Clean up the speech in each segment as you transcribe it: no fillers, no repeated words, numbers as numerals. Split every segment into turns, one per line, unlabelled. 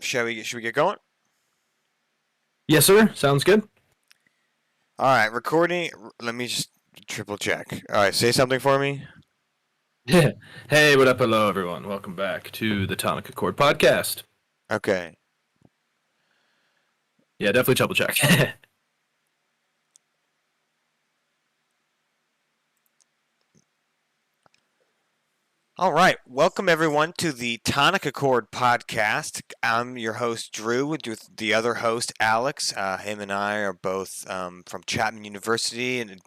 Should we get going?
Yes, sir. Sounds good.
All right, recording. Let me just triple check. All right, say something for me.
Hey, what up? Hello, everyone. Welcome back to the Tonic Accord podcast.
Okay.
Yeah, definitely triple check.
All right, welcome everyone to the Tonic Accord podcast. I'm your host Drew with the other host Alex. Him and I are both from Chapman University and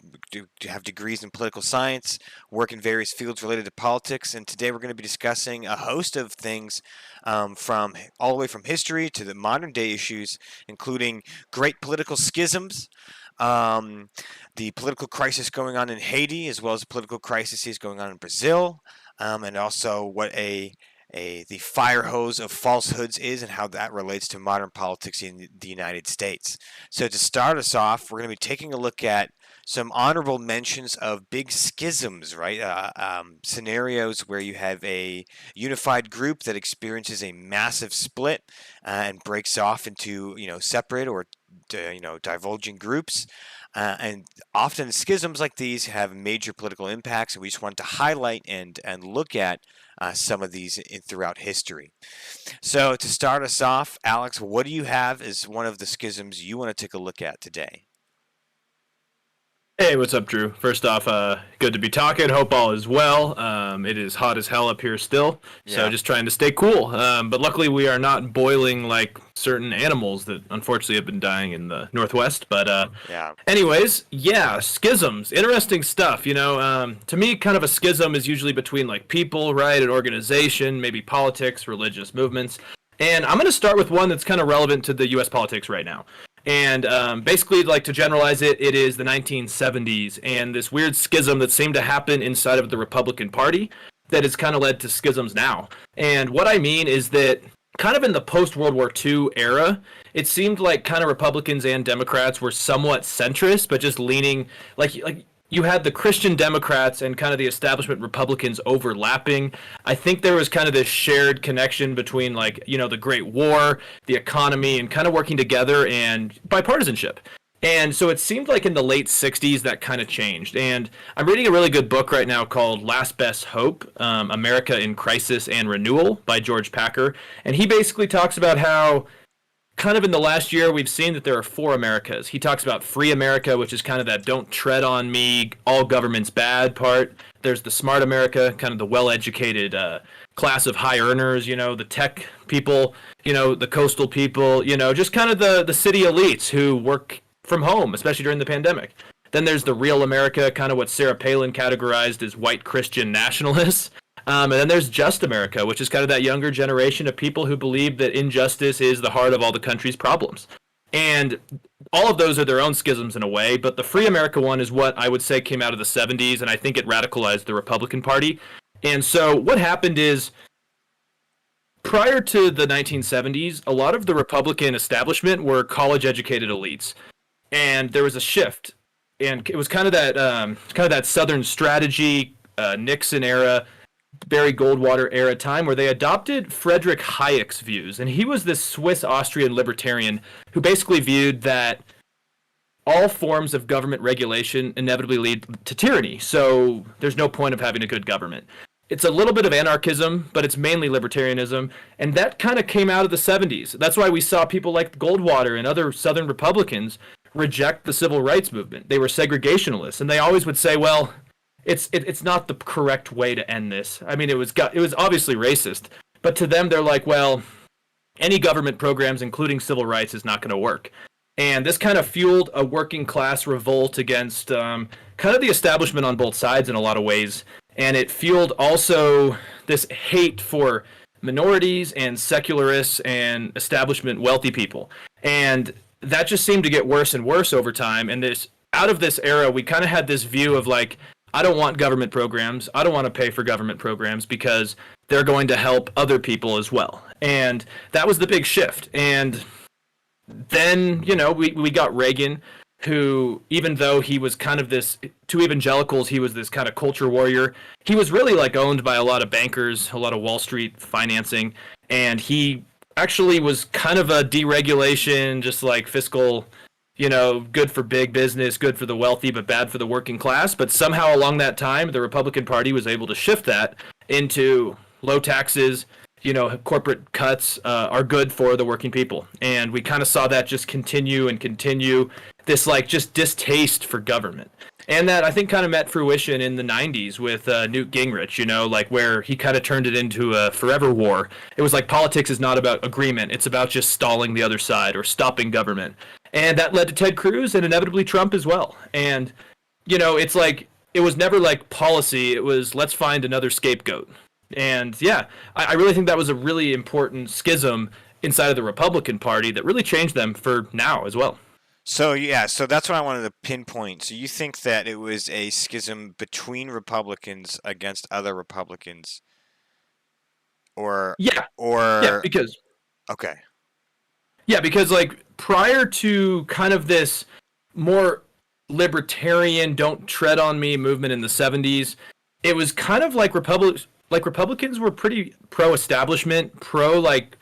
have degrees in political science, work in various fields related to politics. And today we're going to be discussing a host of things from all the way from history to the modern day issues, including great political schisms. Um, the political crisis going on in Haiti, as well as the political crises going on in Brazil, and also what the fire hose of falsehoods is and how that relates to modern politics in the United States. So to start us off, we're going to be taking a look at some honorable mentions of big schisms, right? Scenarios where you have a unified group that experiences a massive split and breaks off into separate or divulging groups. And often schisms like these have major political impacts, and we just wanted to highlight and look at some of these throughout history. So to start us off, Alex, what do you have as one of the schisms you want to take a look at today?
Hey, what's up, Drew? First off, good to be talking. Hope all is well. It is hot as hell up here still, so
Yeah.
just trying to stay cool. But luckily, we are not boiling like certain animals that unfortunately have been dying in the Northwest. But
Yeah.
anyways, yeah, schisms, interesting stuff. To me, kind of a schism is usually between like people, right, an organization, maybe politics, religious movements. And I'm going to start with one that's kind of relevant to the U.S. politics right now. And basically, like to generalize it, it is the 1970s and this weird schism that seemed to happen inside of the Republican Party that has kind of led to schisms now. And what I mean is that kind of in the post-World War II era, it seemed like kind of Republicans and Democrats were somewhat centrist, but just leaning like you had the Christian Democrats and kind of the establishment Republicans overlapping. I think there was kind of this shared connection between the Great War, the economy, and kind of working together and bipartisanship. And so it seemed like in the late 60s that kind of changed. And I'm reading a really good book right now called Last Best Hope, America in Crisis and Renewal by George Packer. And he basically talks about how kind of in the last year, we've seen that there are four Americas. He talks about free America, which is kind of that don't tread on me, all government's bad part. There's the smart America, kind of the well-educated class of high earners, the tech people, the coastal people, just kind of the city elites who work from home, especially during the pandemic. Then there's the real America, kind of what Sarah Palin categorized as white Christian nationalists. And then there's Just America, which is kind of that younger generation of people who believe that injustice is the heart of all the country's problems. And all of those are their own schisms in a way, but the Free America one is what I would say came out of the 70s, and I think it radicalized the Republican Party. And so what happened is, prior to the 1970s, a lot of the Republican establishment were college-educated elites. And there was a shift. And it was kind of that Southern strategy, Nixon era, Barry Goldwater era time where they adopted Friedrich Hayek's views. And he was this Swiss-Austrian libertarian who basically viewed that all forms of government regulation inevitably lead to tyranny. So there's no point of having a good government. It's a little bit of anarchism, but it's mainly libertarianism. And that kind of came out of the 70s. That's why we saw people like Goldwater and other Southern Republicans reject the civil rights movement. They were segregationists. And they always would say, well, it's not the correct way to end this. I mean, it was obviously racist, but to them they're like, well, any government programs, including civil rights, is not going to work. And this kind of fueled a working class revolt against kind of the establishment on both sides in a lot of ways. And it fueled also this hate for minorities and secularists and establishment wealthy people. And that just seemed to get worse and worse over time. And out of this era, we kind of had this view of like, I don't want government programs. I don't want to pay for government programs because they're going to help other people as well. And that was the big shift. And then, we got Reagan, who, even though he was kind of this, to evangelicals, he was this kind of culture warrior. He was really like owned by a lot of bankers, a lot of Wall Street financing. And he actually was kind of a deregulation, just like fiscal, good for big business, good for the wealthy, but bad for the working class. But somehow along that time, the Republican Party was able to shift that into low taxes. Corporate cuts are good for the working people, and we kind of saw that just continue and continue. This like just distaste for government. And that I think kind of met fruition in the 90s with Newt Gingrich, like where he kind of turned it into a forever war. It was like politics is not about agreement, it's about just stalling the other side or stopping government. And that led to Ted Cruz and inevitably Trump as well. And, it's like, it was never like policy, it was let's find another scapegoat. And yeah, I really think that was a really important schism inside of the Republican Party that really changed them for now as well.
So yeah, so that's what I wanted to pinpoint. So you think that it was a schism between Republicans against other Republicans, or
Yeah, yeah,
or
because
okay,
Yeah, because like prior to kind of this more libertarian "don't tread on me" movement in the 70s, it was kind of like Republicans were pretty pro-establishment, pro like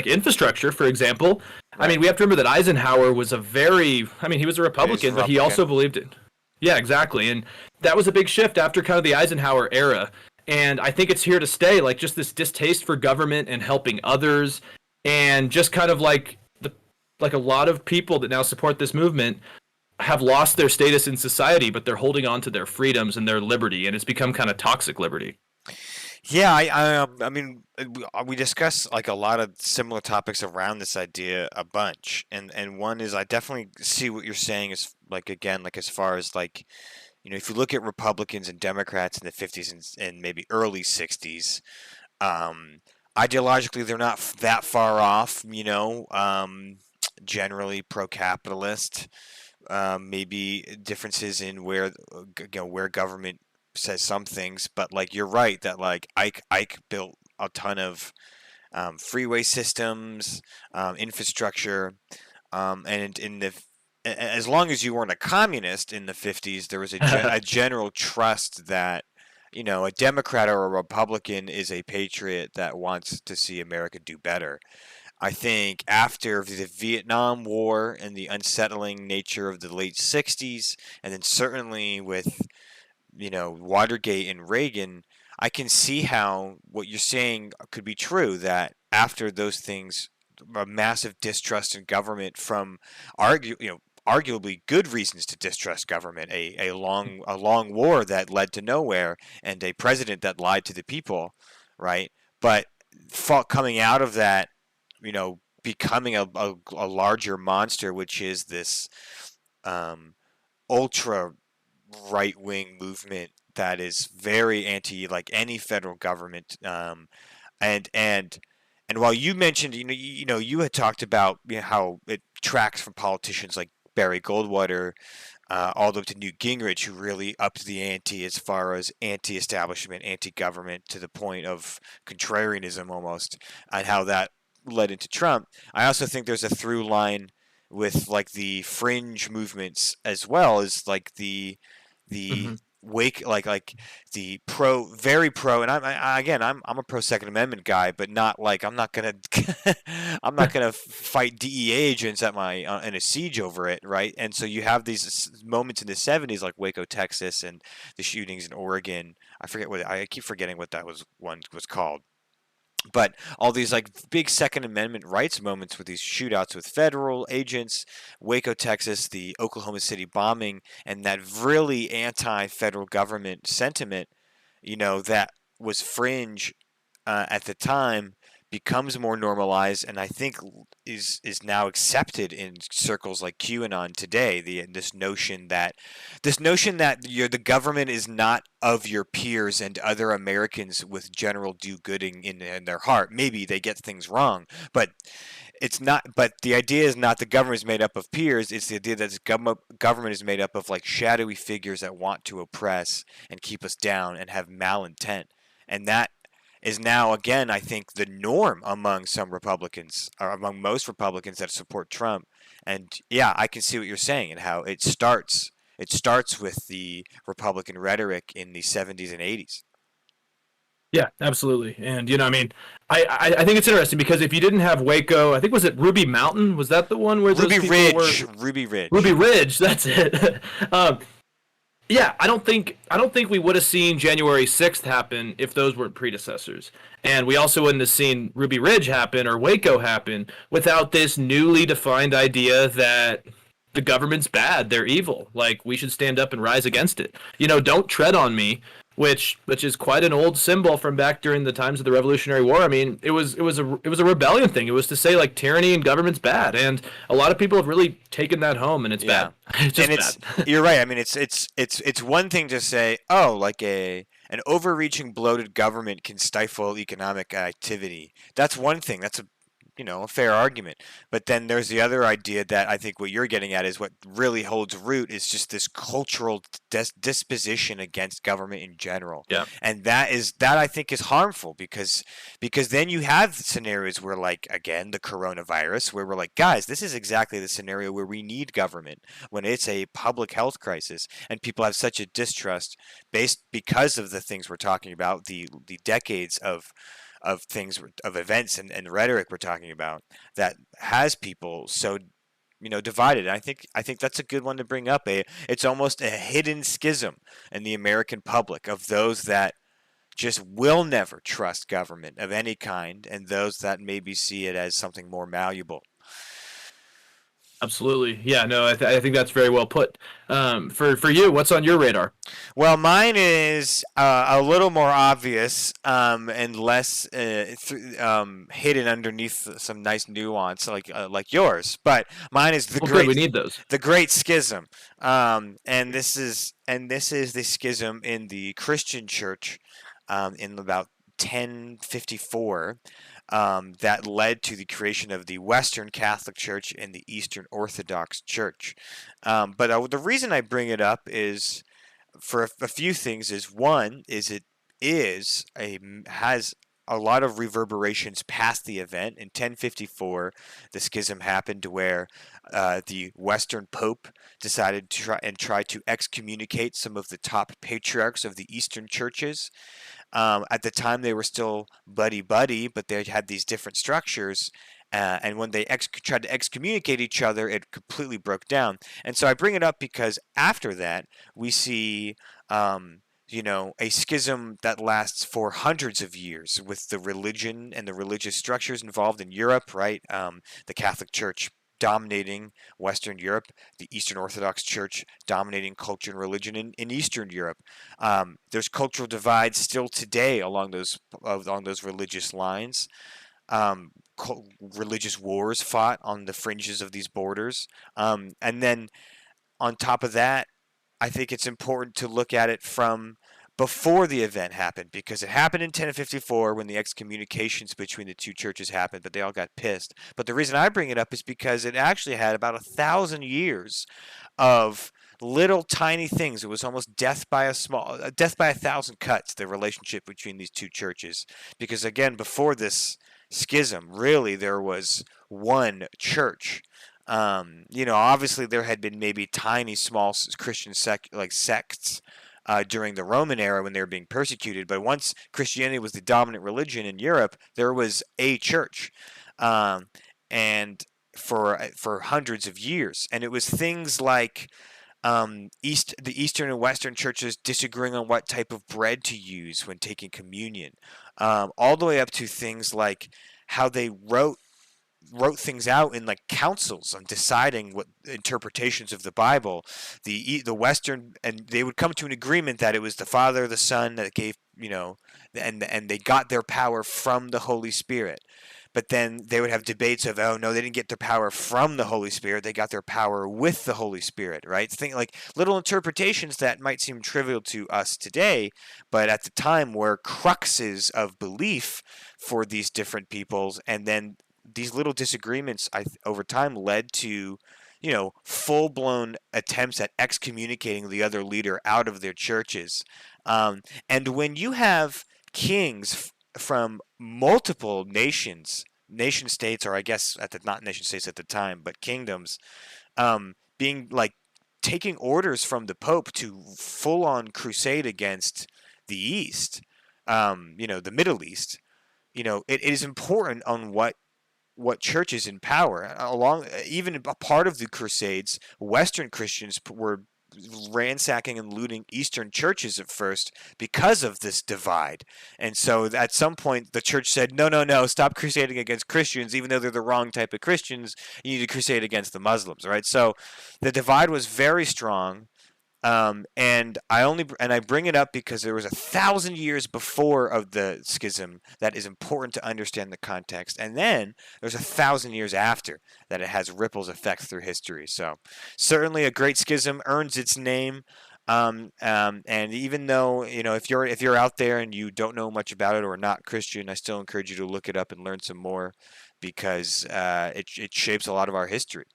infrastructure, for example. I
right?
mean, we have to remember that Eisenhower was he was a
It is
Republican, but he
Republican.
also believed it. Yeah, exactly. And that was a big shift after kind of the Eisenhower era. And I think it's here to stay, like just this distaste for government and helping others and just kind of like a lot of people that now support this movement have lost their status in society, but they're holding on to their freedoms and their liberty, and it's become kind of toxic liberty.
Yeah, I mean, we discuss like a lot of similar topics around this idea a bunch, and one is I definitely see what you're saying is like again, like as far as like if you look at Republicans and Democrats in the 50s and maybe early 60s, um, ideologically they're not that far off, generally pro-capitalist. Maybe differences in where government says some things, but like you're right that like Ike built a ton of freeway systems, infrastructure, and as long as you weren't a communist in the 50s, there was a general trust that a Democrat or a Republican is a patriot that wants to see America do better. I think after the Vietnam War and the unsettling nature of the late 60s, and then certainly with Watergate and Reagan, I can see how what you're saying could be true, that after those things, a massive distrust in government from arguably good reasons to distrust government, a long war that led to nowhere, and a president that lied to the people, right? But coming out of that, becoming a larger monster, which is this um, ultra right wing movement that is very anti like any federal government, and and and while you mentioned you had talked about how it tracks from politicians like Barry Goldwater, all the way to Newt Gingrich, who really upped the ante as far as anti-establishment, anti-government, to the point of contrarianism almost, and how that led into Trump. I also think there's a through line with like the fringe movements as well as like the
Hmm.
wake like the very pro, and again I'm a pro Second Amendment guy, but not like I'm not gonna I'm not gonna fight DEA agents at my in a siege over it, right? And so you have these moments in the 70s like Waco, Texas, and the shootings in Oregon. I keep forgetting what that one was called, but all these like big Second Amendment rights moments with these shootouts with federal agents, Waco, Texas, the Oklahoma City bombing, and that really anti-federal government sentiment, that was fringe at the time, becomes more normalized, and I think is now accepted in circles like QAnon today. This notion that the government is not of your peers and other Americans with general do-gooding in their heart. Maybe they get things wrong, but it's not. But the idea is not the government is made up of peers. It's the idea that the government is made up of like shadowy figures that want to oppress and keep us down and have malintent, and that is now again, I think, the norm among some Republicans, or among most Republicans that support Trump. And yeah, I can see what you're saying and how it starts. It starts with the Republican rhetoric in the 70s and 80s.
Yeah, absolutely. And I mean, I think it's interesting because if you didn't have Waco, I think was it Ruby Mountain? Was that the one where those
Ruby
people
Ridge,
were?
Ruby
Ruby
Ridge.
Ridge, that's it. um, yeah, I don't think we would have seen January 6th happen if those weren't predecessors. And we also wouldn't have seen Ruby Ridge happen or Waco happen without this newly defined idea that the government's bad, they're evil. Like we should stand up and rise against it. Don't tread on me, which is quite an old symbol from back during the times of the Revolutionary War. I mean, it was a rebellion thing. It was to say like tyranny and government's bad, and a lot of people have really taken that home, and it's bad.
Yeah,
It's
and
just bad.
you're right. I mean, it's one thing to say, oh, like an overreaching, bloated government can stifle economic activity. That's one thing. That's a fair argument. But then there's the other idea that I think what you're getting at is what really holds root is just this cultural disposition against government in general,
Yeah.
and that I think is harmful because then you have scenarios where, like, again, the coronavirus, where we're like, guys, this is exactly the scenario where we need government when it's a public health crisis, and people have such a distrust based because of the things we're talking about, the decades of things, of events and rhetoric we're talking about, that has people so divided. I think that's a good one to bring up. It's almost a hidden schism in the American public of those that just will never trust government of any kind, and those that maybe see it as something more malleable.
Absolutely. Yeah, no, I think that's very well put. For you, what's on your radar?
Well, mine is a little more obvious, and less hidden underneath some nice nuance, like yours. But mine is
Well, good. We need those.
the Great Schism, and this is the schism in the Christian Church, in about 1054, that led to the creation of the Western Catholic Church and the Eastern Orthodox Church. But the reason I bring it up is for a few things. Is one is it is a has a lot of reverberations past the event. In 1054, the schism happened where the Western Pope decided to try to excommunicate some of the top patriarchs of the Eastern churches. At the time, they were still buddy buddy, but they had these different structures. And when they tried to excommunicate each other, it completely broke down. And so I bring it up because after that, we see, a schism that lasts for hundreds of years with the religion and the religious structures involved in Europe, right? The Catholic Church dominating Western Europe, the Eastern Orthodox Church dominating culture and religion in Eastern Europe. There's cultural divides still today along those religious lines. Um, Religious wars fought on the fringes of these borders. And then on top of that, I think it's important to look at it from before the event happened, because it happened in 1054 when the excommunications between the two churches happened, but they all got pissed. But the reason I bring it up is because it actually had about 1,000 years of little tiny things. It was almost death by 1,000 cuts, the relationship between these two churches. Because again, before this schism, really there was one church. Obviously there had been maybe tiny, small Christian sects during the Roman era when they were being persecuted. But once Christianity was the dominant religion in Europe, there was a church, um, and for hundreds of years, and it was things like the Eastern and Western churches disagreeing on what type of bread to use when taking communion, all the way up to things like how they wrote things out in like councils on deciding what interpretations of the Bible. The Western, and they would come to an agreement that it was the Father, the Son that gave, and they got their power from the Holy Spirit. But then they would have debates of, oh no, they didn't get their power from the Holy Spirit, they got their power with the Holy Spirit, right? Think like little interpretations that might seem trivial to us today, but at the time were cruxes of belief for these different peoples. And then these little disagreements, over time, led to, full blown attempts at excommunicating the other leader out of their churches. And when you have kings from multiple nation states, or I guess not nation states at the time, but kingdoms, being like taking orders from the Pope to full on crusade against the East. the Middle East, it is important on what church is in power. Along even a part of the Crusades, Western Christians were ransacking and looting Eastern churches at first because of this divide. And so at some point, the church said, no, no, no, stop crusading against Christians, even though they're the wrong type of Christians. You need to crusade against the Muslims, right? So the divide was very strong. And I bring it up because there was 1,000 years before of the schism that is important to understand the context, and then there's 1,000 years after that it has ripples effect through history. So certainly a great schism earns its name. And even though if you're out there and you don't know much about it or not Christian, I still encourage you to look it up and learn some more because it shapes a lot of our history.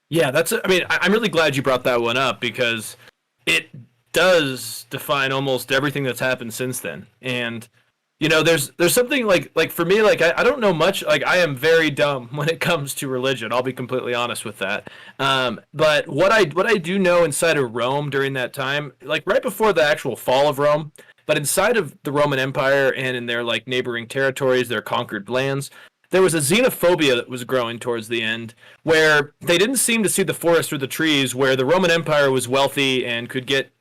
Yeah, I mean, I'm really glad you brought that one up because it does define almost everything that's happened since then. And there's something like for me, like I don't know much. Like I am very dumb when it comes to religion. I'll be completely honest with that. But what I do know inside of Rome during that time, like right before the actual fall of Rome, but inside of the Roman Empire and in their like neighboring territories, their conquered lands, there was a xenophobia that was growing towards the end where they didn't seem to see the forest through the trees, where the Roman Empire was wealthy and could get,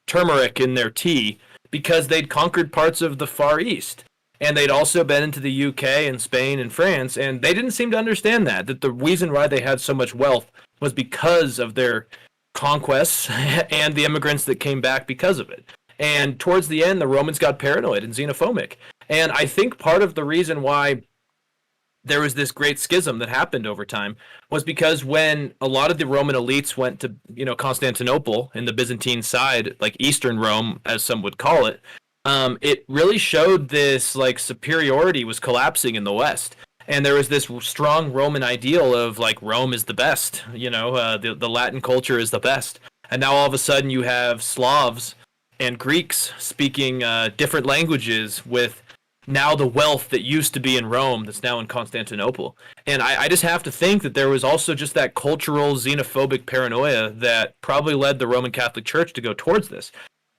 turmeric in their tea because they'd conquered parts of the Far East. And they'd also been into the UK and Spain and France, and they didn't seem to understand that the reason why they had so much wealth was because of their conquests and the immigrants that came back because of it. And towards the end, the Romans got paranoid and xenophobic. And I think part of the reason why there was this great schism that happened over time was because when a lot of the Roman elites went to, Constantinople in the Byzantine side, like Eastern Rome, as some would call it, it really showed this like superiority was collapsing in the West. And there was this strong Roman ideal of like Rome is the best, the Latin culture is the best. And now all of a sudden you have Slavs and Greeks speaking different languages with now the wealth that used to be in Rome that's now in Constantinople. And I just have to think that there was also just that cultural xenophobic paranoia that probably led the Roman Catholic Church to go towards this.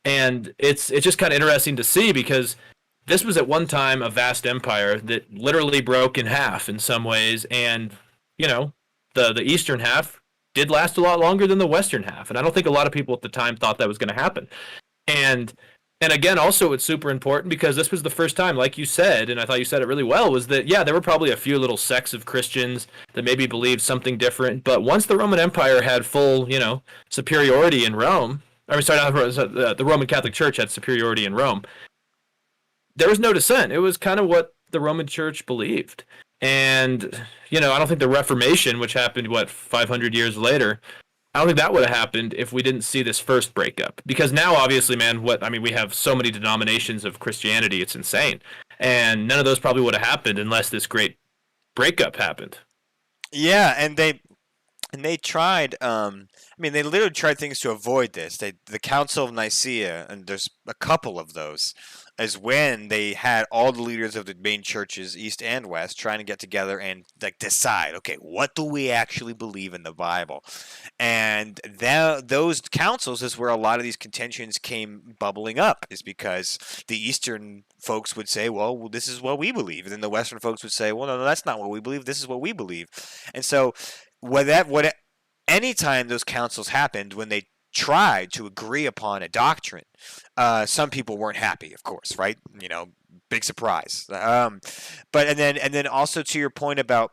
And it's just kind of interesting to see because this was at one time a vast empire that literally broke in half in some ways. And, the eastern half did last a lot longer than the western half. And I don't think a lot of people at the time thought that was going to happen. And again, also it's super important because this was the first time, like you said, and I thought you said it really well, was that, yeah, there were probably a few little sects of Christians that maybe believed something different. But once the Roman Empire had full, superiority in Rome, the Roman Catholic Church had superiority in Rome, there was no dissent. It was kind of what the Roman Church believed. And, I don't think the Reformation, which happened, 500 years later, I don't think that would have happened if we didn't see this first breakup. Because now, obviously, man, we have so many denominations of Christianity, it's insane. And none of those probably would have happened unless this great breakup happened.
Yeah, and they tried. They literally tried things to avoid this. The Council of Nicaea, and there's a couple of those, is when they had all the leaders of the main churches, East and West, trying to get together and like decide, okay, what do we actually believe in the Bible? And those councils is where a lot of these contentions came bubbling up, is because the Eastern folks would say, well, this is what we believe, and then the Western folks would say, well, no, that's not what we believe. This is what we believe. And so anytime those councils happened, when they tried to agree upon a doctrine, some people weren't happy, of course, right? Big surprise. And then also to your point about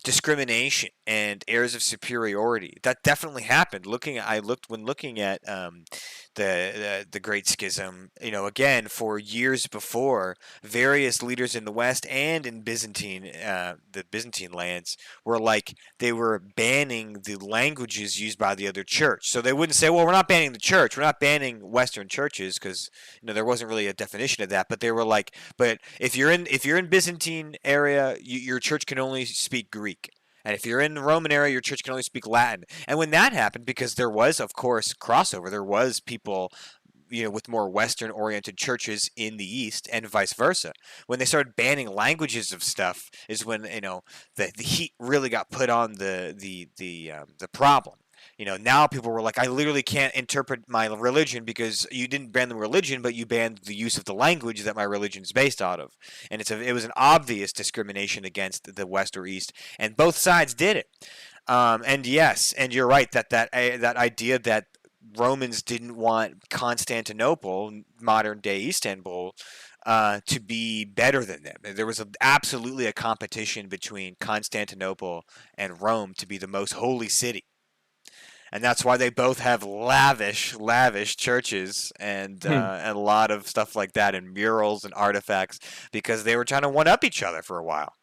discrimination and airs of superiority, that definitely happened. When looking at the Great Schism, again, for years before, various leaders in the West and in the Byzantine lands were like, they were banning the languages used by the other church. So they wouldn't say, well, we're not banning the church, we're not banning Western churches, because there wasn't really a definition of that. But they were like, but if you're in Byzantine area, your church can only speak Greek. And if you're in the Roman area, your church can only speak Latin. And when that happened, because there was, of course, crossover, there was people, with more Western-oriented churches in the East, and vice versa. When they started banning languages of stuff, is when the heat really got put on the problem. Now people were like, I literally can't interpret my religion because you didn't ban the religion, but you banned the use of the language that my religion is based out of. And it was an obvious discrimination against the West or East, and both sides did it. And yes, and you're right that idea that Romans didn't want Constantinople, modern day Istanbul, to be better than them. There was absolutely a competition between Constantinople and Rome to be the most holy city. And that's why they both have lavish churches and a lot of stuff like that, and murals and artifacts, because they were trying to one up each other for a while.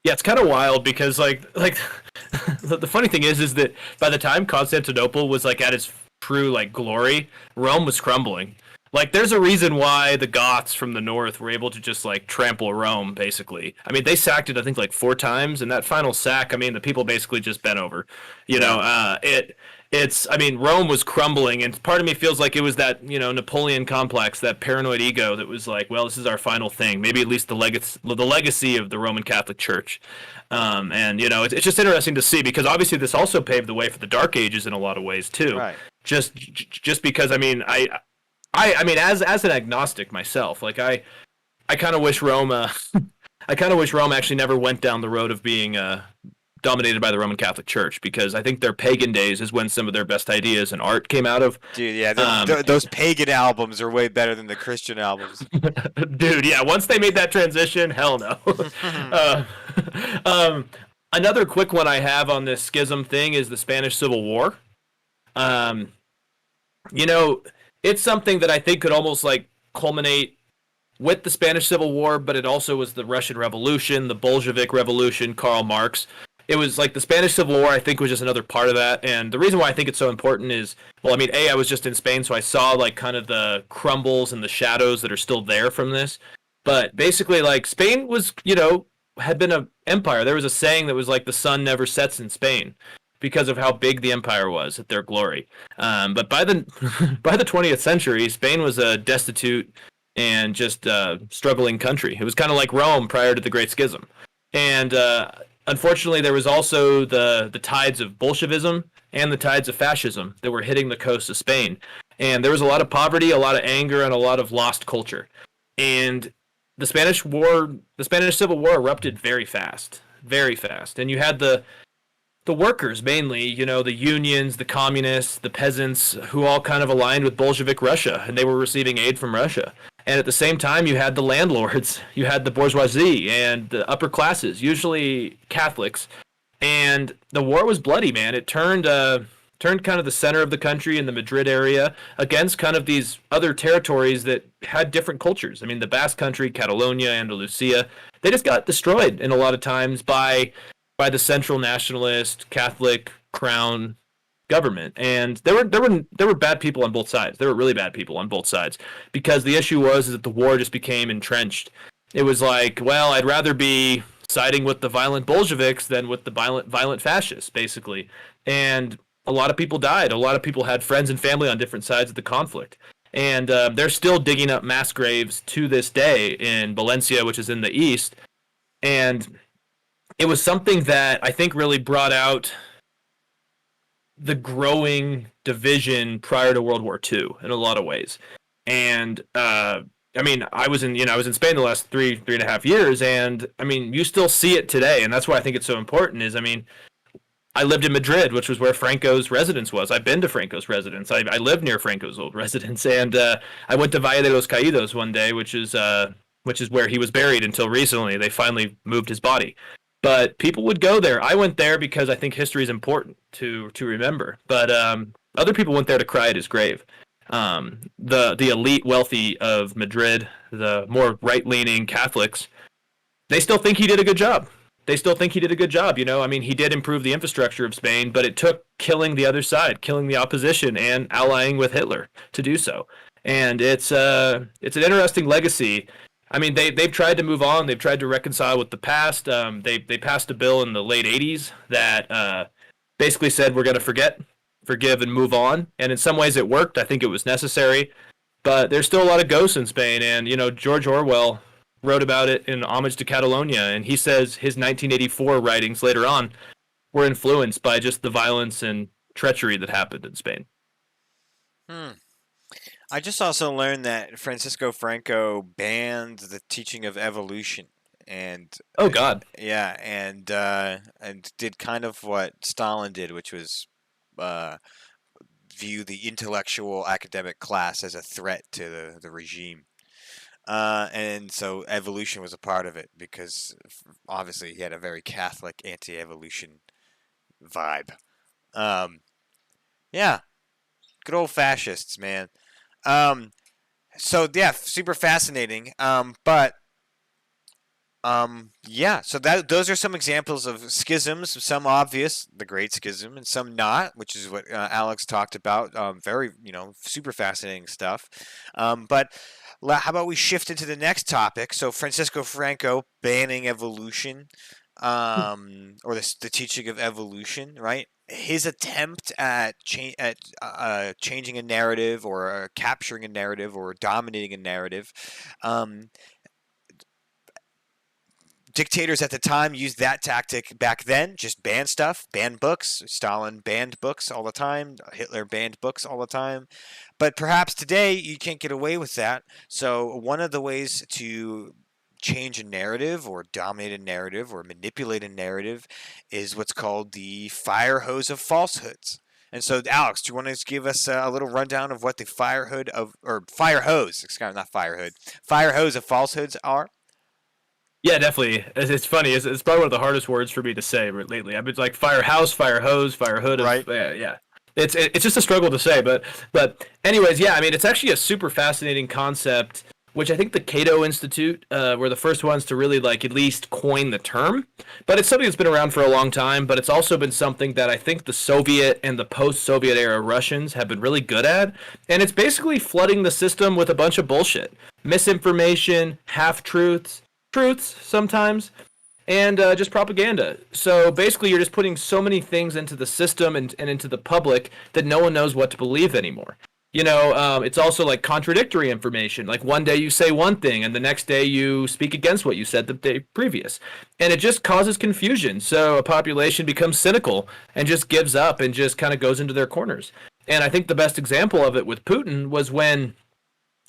Yeah, it's kind of wild because like the funny thing is that by the time Constantinople was like at its true like glory, Rome was crumbling. Like there's a reason why the Goths from the north were able to just like trample Rome basically. I mean, they sacked it I think like 4 times, and that final sack, I mean, the people basically just bent over. I mean, Rome was crumbling, and part of me feels like it was that, Napoleon complex, that paranoid ego that was like, well, this is our final thing. Maybe at least the legacy of the Roman Catholic Church. And it's just interesting to see, because obviously this also paved the way for the Dark Ages in a lot of ways too.
Right.
Just because, I mean, I mean, as an agnostic myself, like I kind of wish Rome, I kind of wish Rome actually never went down the road of being dominated by the Roman Catholic Church, because I think their pagan days is when some of their best ideas and art came out of.
Dude, yeah, those pagan albums are way better than the Christian albums.
Dude, yeah, once they made that transition, hell no. Another quick one I have on this schism thing is the Spanish Civil War. It's something that I think could almost like culminate with the Spanish Civil War, but it also was the Russian Revolution, the Bolshevik Revolution, Karl Marx. It was like the Spanish Civil War, I think, was just another part of that. And the reason why I think it's so important is, well, I mean, I was just in Spain, so I saw like kind of the crumbles and the shadows that are still there from this. But basically, like, Spain was, had been an empire. There was a saying that was like, the sun never sets in Spain, because of how big the empire was at their glory. But by the 20th century, Spain was a destitute and just struggling country. It was kind of like Rome prior to the Great Schism. And unfortunately, there was also the tides of Bolshevism and the tides of fascism that were hitting the coast of Spain. And there was a lot of poverty, a lot of anger, and a lot of lost culture. And the Spanish Civil War erupted very fast. And you had the workers mainly, the unions, the communists, the peasants, who all kind of aligned with Bolshevik Russia, and they were receiving aid from Russia. And at the same time, you had the landlords, you had the bourgeoisie, and the upper classes, usually Catholics. And the war was bloody, man. It turned kind of the center of the country in the Madrid area against kind of these other territories that had different cultures. I mean, the Basque Country, Catalonia, Andalusia, they just got destroyed in a lot of times by the central nationalist Catholic crown government. And there were bad people on both sides. There were really bad people on both sides, because the issue was that the war just became entrenched. It was like, well, I'd rather be siding with the violent Bolsheviks than with the violent fascists, basically. And a lot of people died. A lot of people had friends and family on different sides of the conflict. And they're still digging up mass graves to this day in Valencia, which is in the east. And it was something that I think really brought out the growing division prior to World War II in a lot of ways. And I mean, I was in Spain the last three and a half years, and I mean, you still see it today, and that's why I think it's so important. Is, I mean, I lived in Madrid, which was where Franco's residence was. I've been to Franco's residence. I lived near Franco's old residence, and I went to Valle de los Caídos one day, which is where he was buried until recently. They finally moved his body. But people would go there. I went there because I think history is important to remember. But other people went there to cry at his grave. The elite wealthy of Madrid, the more right-leaning Catholics, they still think he did a good job. I mean, he did improve the infrastructure of Spain, but it took killing the other side, killing the opposition, and allying with Hitler to do so. And it's an interesting legacy. I mean, they've tried to move on. They've tried to reconcile with the past. They passed a bill in the late 80s that basically said we're going to forgive, and move on. And in some ways it worked. I think it was necessary. But there's still a lot of ghosts in Spain. And, George Orwell wrote about it in Homage to Catalonia. And he says his 1984 writings later on were influenced by just the violence and treachery that happened in Spain.
Hmm. I just also learned that Francisco Franco banned the teaching of evolution, and
Oh God.
yeah, and did kind of what Stalin did, which was uh, view the intellectual academic class as a threat to the regime. And so evolution was a part of it because obviously he had a very Catholic anti-evolution vibe. Um, yeah, good old fascists, man. Um, so yeah, super fascinating. Yeah, so that those are some examples of schisms, some obvious, the Great Schism, and some not, which is what Alex talked about. Very, super fascinating stuff. But how about we shift into the next topic? So Francisco Franco banning evolution, or the teaching of evolution, right? His attempt at changing a narrative or capturing a narrative or dominating a narrative. Um, Dictators at the time used that tactic back then, just ban stuff, ban books. Stalin banned books all the time. Hitler banned books all the time. But perhaps today you can't get away with that. So one of the ways to change a narrative or dominate a narrative or manipulate a narrative is what's called the fire hose of falsehoods. And so, Alex, do you want to give us a little rundown of what the fire hose, not fire hood, fire hose of falsehoods are?
Yeah, definitely. It's funny. It's probably one of the hardest words for me to say lately. I've been like firehouse, fire hose, fire hood of
Right.
yeah, yeah. It's just a struggle to say, but anyways, yeah. I mean, it's actually a super fascinating concept, which I think the Cato Institute were the first ones to really like at least coin the term. But it's something that's been around for a long time. But it's also been something that I think the Soviet and the post-Soviet era Russians have been really good at, and it's basically flooding the system with a bunch of bullshit, misinformation, half truths, truths sometimes, and just propaganda. So basically, you're just putting so many things into the system and into the public that no one knows what to believe anymore. It's also like contradictory information. Like one day you say one thing, and the next day you speak against what you said the day previous. And it just causes confusion. So a population becomes cynical and just gives up and just kind of goes into their corners. And I think the best example of it with Putin was when,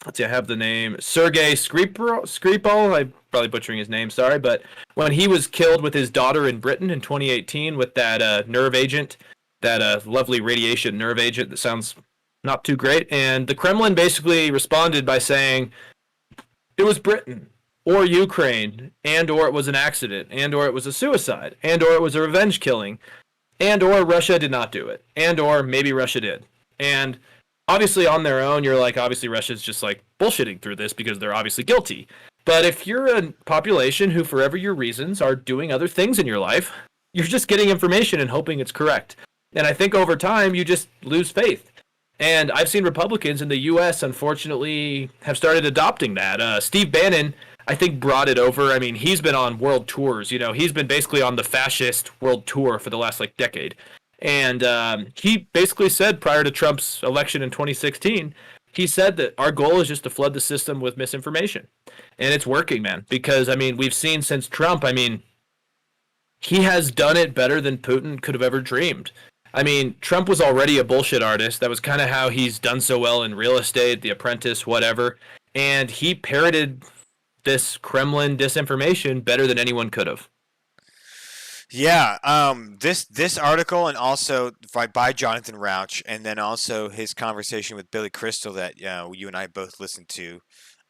let's see, I have the name, Sergei Skripal. I'm probably butchering his name, sorry, but when he was killed with his daughter in Britain in 2018 with that nerve agent, that lovely radiation nerve agent that sounds not too great, and the Kremlin basically responded by saying it was Britain or Ukraine, and or it was an accident, and or it was a suicide, and or it was a revenge killing, and or Russia did not do it, and or maybe Russia did. And obviously on their own, you're like, obviously Russia's just like bullshitting through this because they're obviously guilty. But if you're a population who, for whatever your reasons, are doing other things in your life, you're just getting information and hoping it's correct. And I think over time, you just lose faith. And I've seen Republicans in the U.S., unfortunately, have started adopting that. Steve Bannon, I think, brought it over. I mean, he's been on world tours. He's been basically on the fascist world tour for the last, like, decade. And he basically said prior to Trump's election in 2016, he said that our goal is just to flood the system with misinformation. And it's working, man. Because, I mean, we've seen since Trump, I mean, he has done it better than Putin could have ever dreamed. I mean, Trump was already a bullshit artist. That was kind of how he's done so well in real estate, The Apprentice, whatever. And he parroted this Kremlin disinformation better than anyone could have.
Yeah, this article and also by Jonathan Rauch, and then also his conversation with Billy Crystal that you and I both listened to.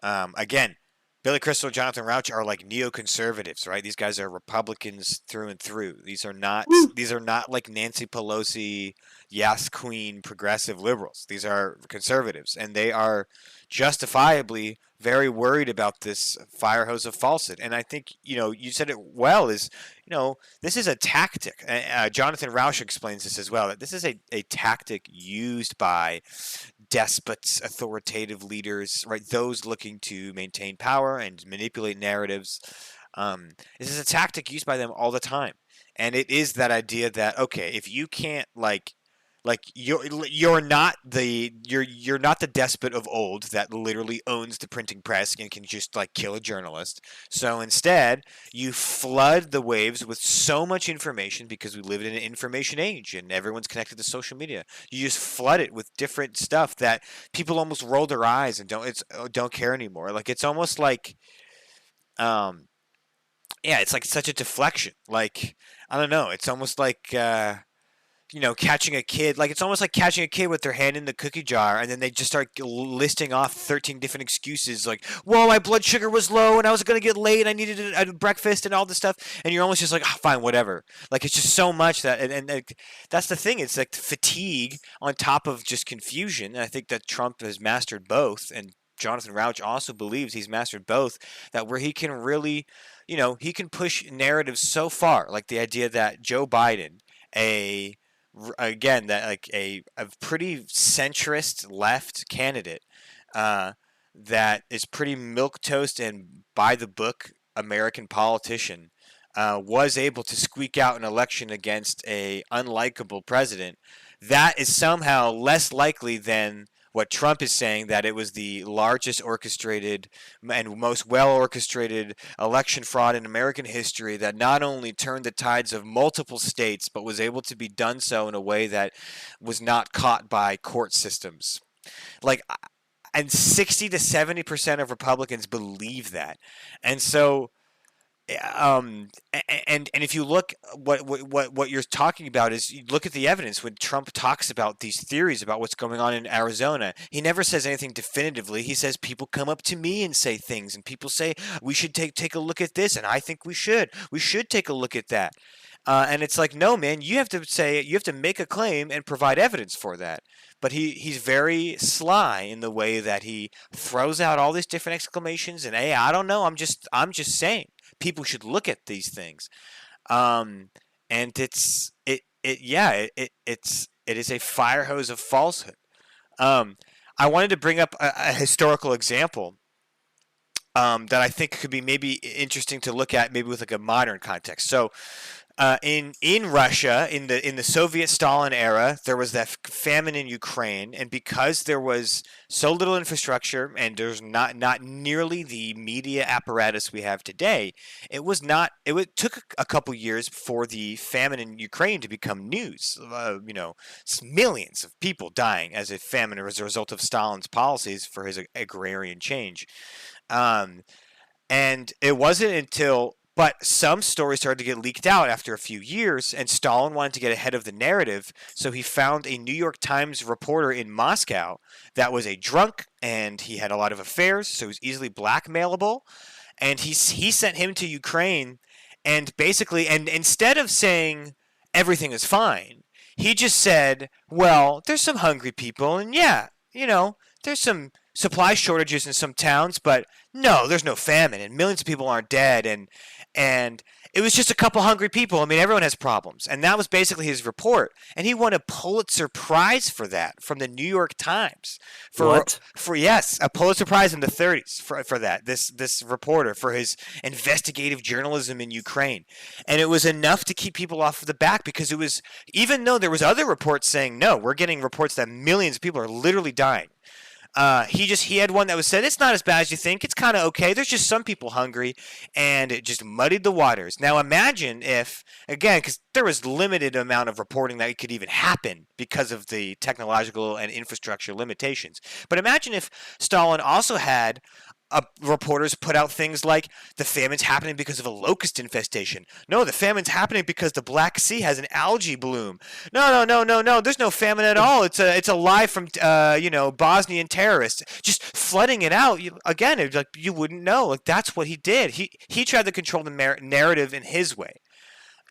Again, Billy Crystal and Jonathan Rauch are like neoconservatives, right? These guys are Republicans through and through. These are not like Nancy Pelosi, yes queen, progressive liberals. These are conservatives, and they are justifiably very worried about this fire hose of falsehood. And I think you said it well. This is a tactic. Jonathan Rauch explains this as well. That this is a tactic used by despots, authoritative leaders, right? Those looking to maintain power and manipulate narratives. This is a tactic used by them all the time. And it is that idea that, okay, if you can't, like, Like you're not the despot of old that literally owns the printing press and can just like kill a journalist. So instead, you flood the waves with so much information because we live in an information age and everyone's connected to social media. You just flood it with different stuff that people almost roll their eyes and don't care anymore. Like it's almost like um yeah, it's like such a deflection. Like I don't know, it's almost like catching a kid. Like it's almost like catching a kid with their hand in the cookie jar, and then they just start listing off 13 different excuses. Like, "Whoa, my blood sugar was low, and I was gonna get late. I needed a breakfast, and all this stuff." And you're almost just like, "Fine, whatever." Like it's just so much that, and like, that's the thing. It's like fatigue on top of just confusion. And I think that Trump has mastered both, and Jonathan Rauch also believes he's mastered both. That where he can really, he can push narratives so far, like the idea that Joe Biden, a again that like a pretty centrist left candidate uh, that is pretty milk toast and by the book American politician was able to squeak out an election against a unlikable president. That is somehow less likely than what Trump is saying, that it was the largest orchestrated and most well orchestrated election fraud in American history that not only turned the tides of multiple states, but was able to be done so in a way that was not caught by court systems. Like, and 60 to 70% of Republicans believe that. And so and if you look what you're talking about is you look at the evidence when Trump talks about these theories about what's going on in Arizona. He never says anything definitively. He says people come up to me and say things, and people say we should take a look at this, and I think we should take a look at that. And it's like, no, man, you have to make a claim and provide evidence for that. But he's very sly in the way that he throws out all these different exclamations and, hey, I don't know, I'm just saying people should look at these things. Um, and it is a fire hose of falsehood. Um, I wanted to bring up a historical example that I think could be maybe interesting to look at, maybe with like a modern context. So, in Russia, in the Soviet Stalin era, there was that famine in Ukraine, and because there was so little infrastructure and there's not nearly the media apparatus we have today, it was not. Took a couple years for the famine in Ukraine to become news. Millions of people dying as a famine as a result of Stalin's policies for his agrarian change. Um, and it wasn't until, but some stories started to get leaked out after a few years, and Stalin wanted to get ahead of the narrative, so he found a New York Times reporter in Moscow that was a drunk, and he had a lot of affairs, so he was easily blackmailable, and he sent him to Ukraine, and basically, and instead of saying everything is fine, he just said, well, there's some hungry people, and yeah, there's some supply shortages in some towns, but no, there's no famine, and millions of people aren't dead, and it was just a couple hungry people. I mean, everyone has problems, and that was basically his report. And he won a Pulitzer Prize for that from the New York Times. For
What?
for yes, a Pulitzer Prize in the 30s for that. This reporter for his investigative journalism in Ukraine, and it was enough to keep people off of the back because it was, even though there was other reports saying no, we're getting reports that millions of people are literally dying. He had one that was said it's not as bad as you think. It's kind of okay. There's just some people hungry, and it just muddied the waters. Now imagine if, again, because there was limited amount of reporting that could even happen because of the technological and infrastructure limitations. But imagine if Stalin also had reporters put out things like the famine's happening because of a locust infestation. No, the famine's happening because the Black Sea has an algae bloom. No, no, no, no, no. There's no famine at all. It's a lie from Bosnian terrorists. Just flooding it out. Again, it's like you wouldn't know. Like that's what he did. He tried to control the narrative in his way,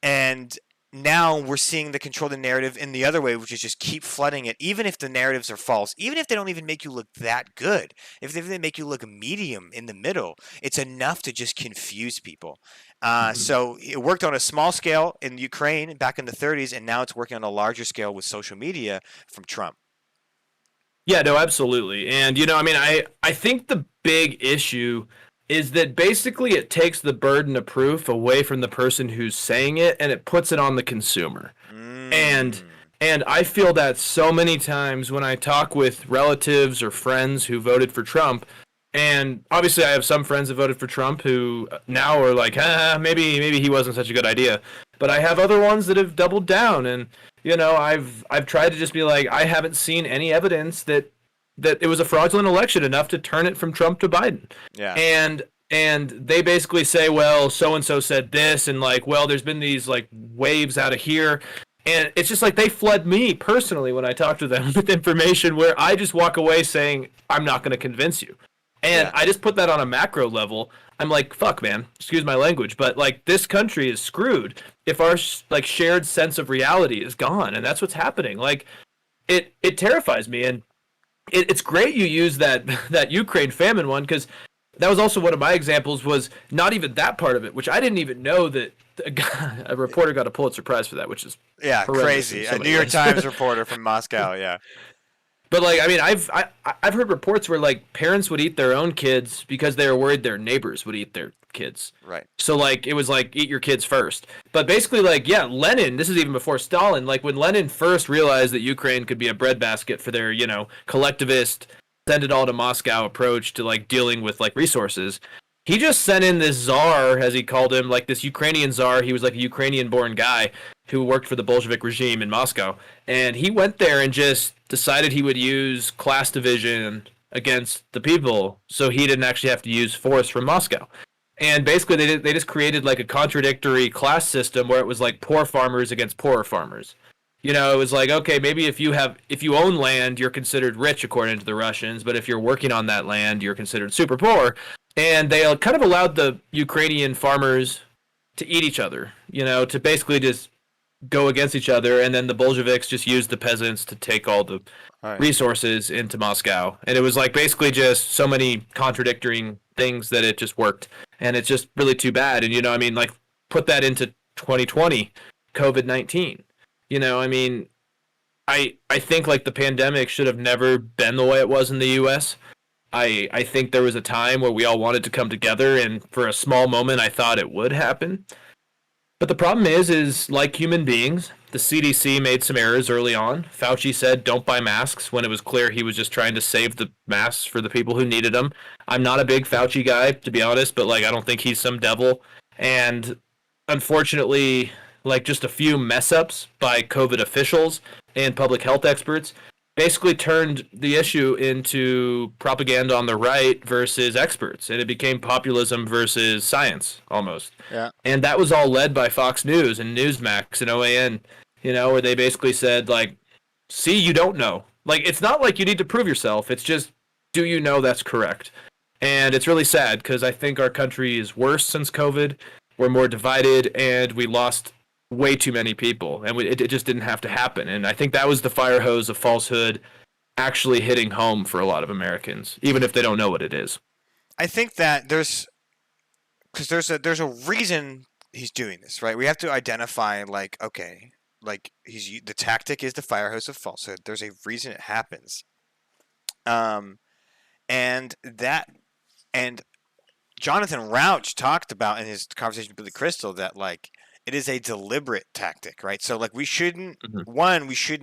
and now we're seeing the control the narrative in the other way, which is just keep flooding it, even if the narratives are false, even if they don't even make you look that good, if they make you look medium in the middle, it's enough to just confuse people.
Mhm.
So it worked on a small scale in Ukraine back in the 30s, and now it's working on a larger scale with social media from Trump.
Yeah, no, absolutely. And I mean, I think the big issue is that basically it takes the burden of proof away from the person who's saying it and it puts it on the consumer. And
Mm.
And I feel that so many times when I talk with relatives or friends who voted for Trump. And obviously, I have some friends that voted for Trump who now are like, maybe he wasn't such a good idea. But I have other ones that have doubled down, and I've tried to just be like, I haven't seen any evidence that it was a fraudulent election enough to turn it from Trump to Biden.
Yeah.
And they basically say, well, so and so said this, and like, well, there's been these like waves out of here. And it's just like they flood me personally when I talk to them with information where I just walk away saying, I'm not going to convince you. And
Yeah.
I just put that on a macro level. I'm like, fuck, man. Excuse my language, but like this country is screwed if our like shared sense of reality is gone, and that's what's happening. Like, it terrifies me, and it's great you use that Ukraine famine one because that was also one of my examples. Was not even that part of it, which I didn't even know that a reporter got a Pulitzer Prize for that, which is
Yeah, crazy.
so
A New York
ways.
Times reporter from Moscow. Yeah.
But like, I mean, I've heard reports where like parents would eat their own kids because they were worried their neighbors would eat their kids.
Right.
So like, it was like eat your kids first. But basically, like, yeah, Lenin. This is even before Stalin. Like when Lenin first realized that Ukraine could be a breadbasket for their collectivist send it all to Moscow approach to like dealing with like resources. He just sent in this czar, as he called him, like this Ukrainian czar. He was like a Ukrainian-born guy who worked for the Bolshevik regime in Moscow. And he went there and just decided he would use class division against the people so he didn't actually have to use force from Moscow. And basically they just created like a contradictory class system where it was like poor farmers against poorer farmers. It was like, okay, maybe if you own land, you're considered rich according to the Russians, but if you're working on that land, you're considered super poor. And they kind of allowed the Ukrainian farmers to eat each other, to basically just go against each other, and then the Bolsheviks just used the peasants to take all the resources into Moscow. And it was like basically just so many contradicting things that it just worked. And it's just really too bad. And I mean, like put that into 2020, COVID-19. I mean, I think like the pandemic should have never been the way it was in the US. I think there was a time where we all wanted to come together, and for a small moment I thought it would happen. But the problem is like human beings, the CDC made some errors early on. Fauci said don't buy masks when it was clear he was just trying to save the masks for the people who needed them. I'm not a big Fauci guy, to be honest, but like I don't think he's some devil. And unfortunately, like just a few mess ups by COVID officials and public health experts basically turned the issue into propaganda on the right versus experts, and it became populism versus science almost.
Yeah.
And that was all led by Fox News and Newsmax and OAN, where they basically said like, see, you don't know. Like, it's not like you need to prove yourself. It's just, do you know that's correct? And it's really sad because I think our country is worse since COVID. We're more divided, and we lost way too many people, and it just didn't have to happen. And I think that was the fire hose of falsehood actually hitting home for a lot of Americans, even if they don't know what it is.
I think that there's a reason he's doing this, right? We have to identify like, okay, like the tactic is the fire hose of falsehood. There's a reason it happens, and Jonathan Rauch talked about in his conversation with Billy Crystal that like it is a deliberate tactic, right? So like we should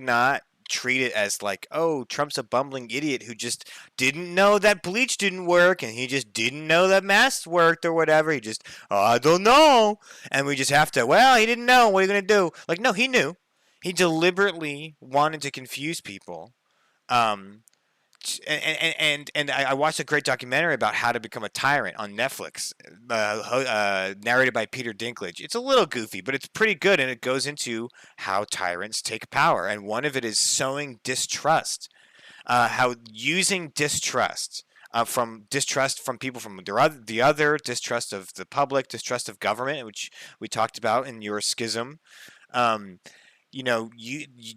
not treat it as like, oh, Trump's a bumbling idiot who just didn't know that bleach didn't work and he just didn't know that masks worked or whatever. He just, I don't know. And we just have to, well, he didn't know. What are you going to do? Like, no, he knew. He deliberately wanted to confuse people. And I watched a great documentary about how to become a tyrant on Netflix, narrated by Peter Dinklage. It's a little goofy, but it's pretty good, and it goes into how tyrants take power. And one of it is sowing distrust, how using distrust from people from the other, distrust of the public, distrust of government, which we talked about in your schism.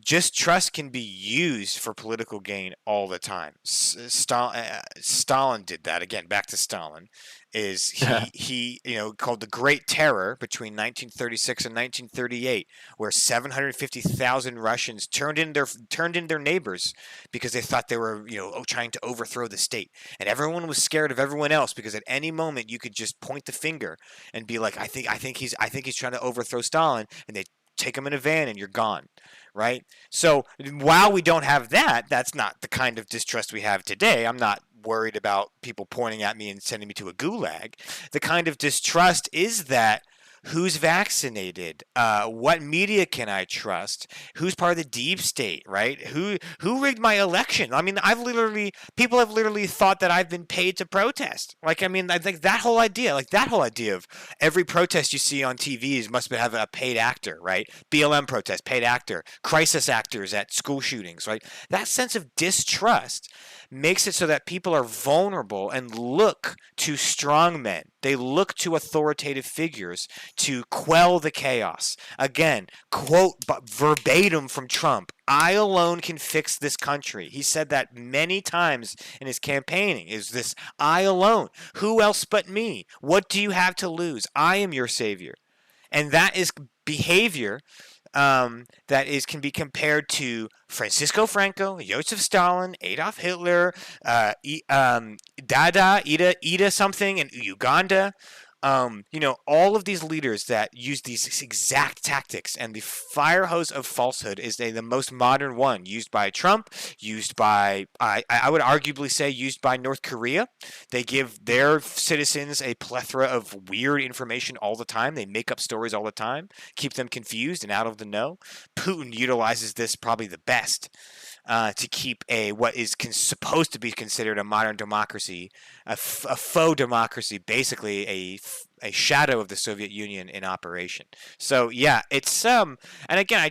Distrust can be used for political gain all the time. Stalin did that. Again, back to Stalin. He called the Great Terror between 1936 and 1938, where 750,000 Russians turned in their neighbors because they thought they were trying to overthrow the state, and everyone was scared of everyone else because at any moment you could just point the finger and be like, I think he's trying to overthrow Stalin, and they take him in a van and you're gone. right? So while we don't have that, that's not the kind of distrust we have today. I'm not worried about people pointing at me and sending me to a gulag. The kind of distrust is that who's vaccinated, what media can I trust, who's part of the deep state, right? Who rigged my election? I mean, people have literally thought that I've been paid to protest. Like, I mean, I think that whole idea of every protest you see on TVs must have a paid actor, right? BLM protest, paid actor, crisis actors at school shootings, right? That sense of distrust makes it so that people are vulnerable and look to strong men. They look to authoritative figures to quell the chaos. Again, quote verbatim from Trump, I alone can fix this country. He said that many times in his campaigning. Is this I alone? Who else but me? What do you have to lose? I am your savior. And that is behavior can be compared to Francisco Franco, Joseph Stalin, Adolf Hitler, Ida something in Uganda. All of these leaders that use these exact tactics, and the Firehouse of Falsehood is the most modern one, used by Trump, used by, I would arguably say, used by North Korea. They give their citizens a plethora of weird information all the time. They make up stories all the time, keep them confused and out of the know. Putin utilizes this probably the best. To keep what is supposed to be considered a modern democracy, a faux democracy, basically a shadow of the Soviet Union in operation. So yeah, it's and again, I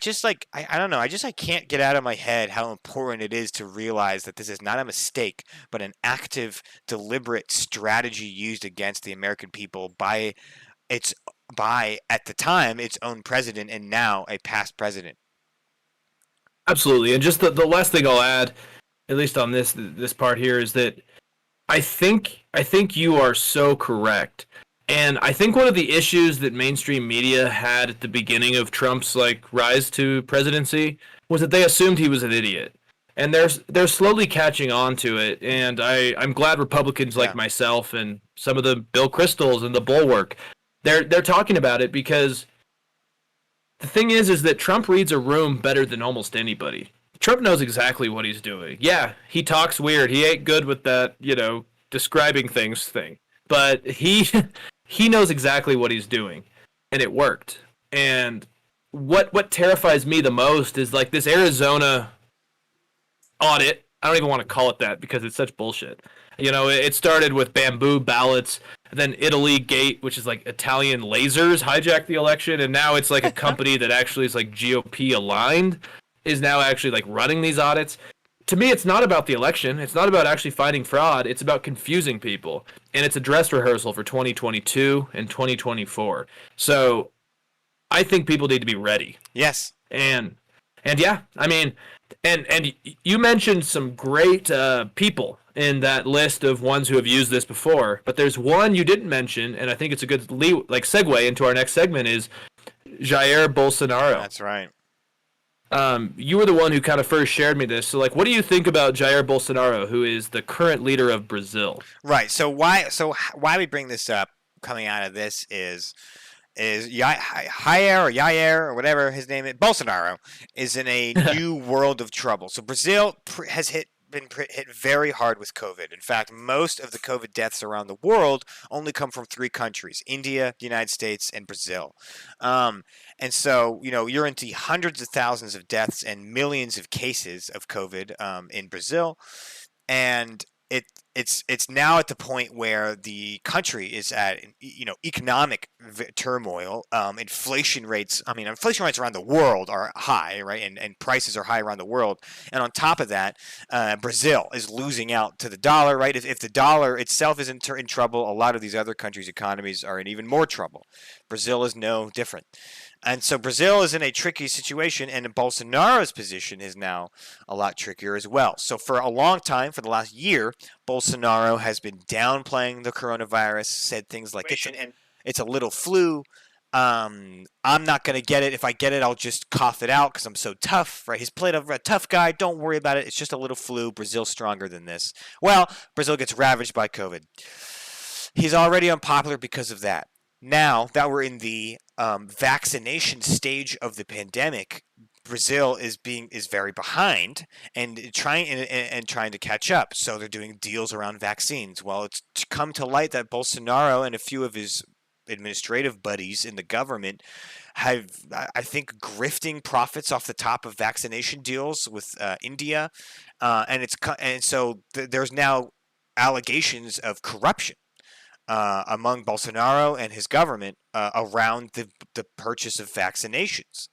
don't know, I can't get out of my head how important it is to realize that this is not a mistake, but an active, deliberate strategy used against the American people by at the time its own president and now a past president.
Absolutely. And just the last thing I'll add, at least on this part here, is that I think you are so correct. And I think one of the issues that mainstream media had at the beginning of Trump's rise to presidency was that they assumed he was an idiot. And they're slowly catching on to it. And I'm glad Republicans like
Yeah.
myself and some of the Bill Kristols and the Bulwark, they're talking about it, because the thing is that Trump reads a room better than almost anybody. Trump knows exactly what he's doing. Yeah, he talks weird. He ain't good with that, describing things thing. But he he knows exactly what he's doing, and it worked. And what terrifies me the most is this Arizona audit. I don't even want to call it that because it's such bullshit. It started with bamboo ballots, then Italy Gate, which is Italian lasers hijacked the election, and now it's a company that actually is GOP aligned is now actually running these audits. To me, it's not about the election. It's not about actually fighting fraud. It's about confusing people, and it's a dress rehearsal for 2022 and 2024. So I think people need to be ready.
Yes.
And yeah, I mean, and you mentioned some great people in that list of ones who have used this before, but there's one you didn't mention, and I think it's a good segue into our next segment, is Jair Bolsonaro.
That's right.
You were the one who kind of first shared me this. So, what do you think about Jair Bolsonaro, who is the current leader of Brazil?
Right. So why we bring this up coming out of this is Jair or whatever his name is, Bolsonaro, is in a new world of trouble. So Brazil has been hit very hard with COVID. In fact, most of the COVID deaths around the world only come from three countries: India, the United States, and Brazil. And so, you're into hundreds of thousands of deaths and millions of cases of COVID in Brazil. And it's now at the point where the country is at economic turmoil. Inflation rates around the world are high, right, and prices are high around the world. And on top of that, Brazil is losing out to the dollar, right? If the dollar itself is in trouble, a lot of these other countries' economies are in even more trouble. Brazil is no different. And so Brazil is in a tricky situation, and Bolsonaro's position is now a lot trickier as well. So for a long time, for the last year, Bolsonaro has been downplaying the coronavirus, said things like it's a little flu. I'm not going to get it. If I get it, I'll just cough it out because I'm so tough, right? He's played a tough guy. Don't worry about it. It's just a little flu. Brazil's stronger than this. Well, Brazil gets ravaged by COVID. He's already unpopular because of that. Now that we're in the vaccination stage of the pandemic, Brazil is very behind and trying to catch up. So they're doing deals around vaccines. Well, it's come to light that Bolsonaro and a few of his administrative buddies in the government have, I think, grifting profits off the top of vaccination deals with India, and so there's now allegations of corruption among Bolsonaro and his government around the purchase of vaccinations.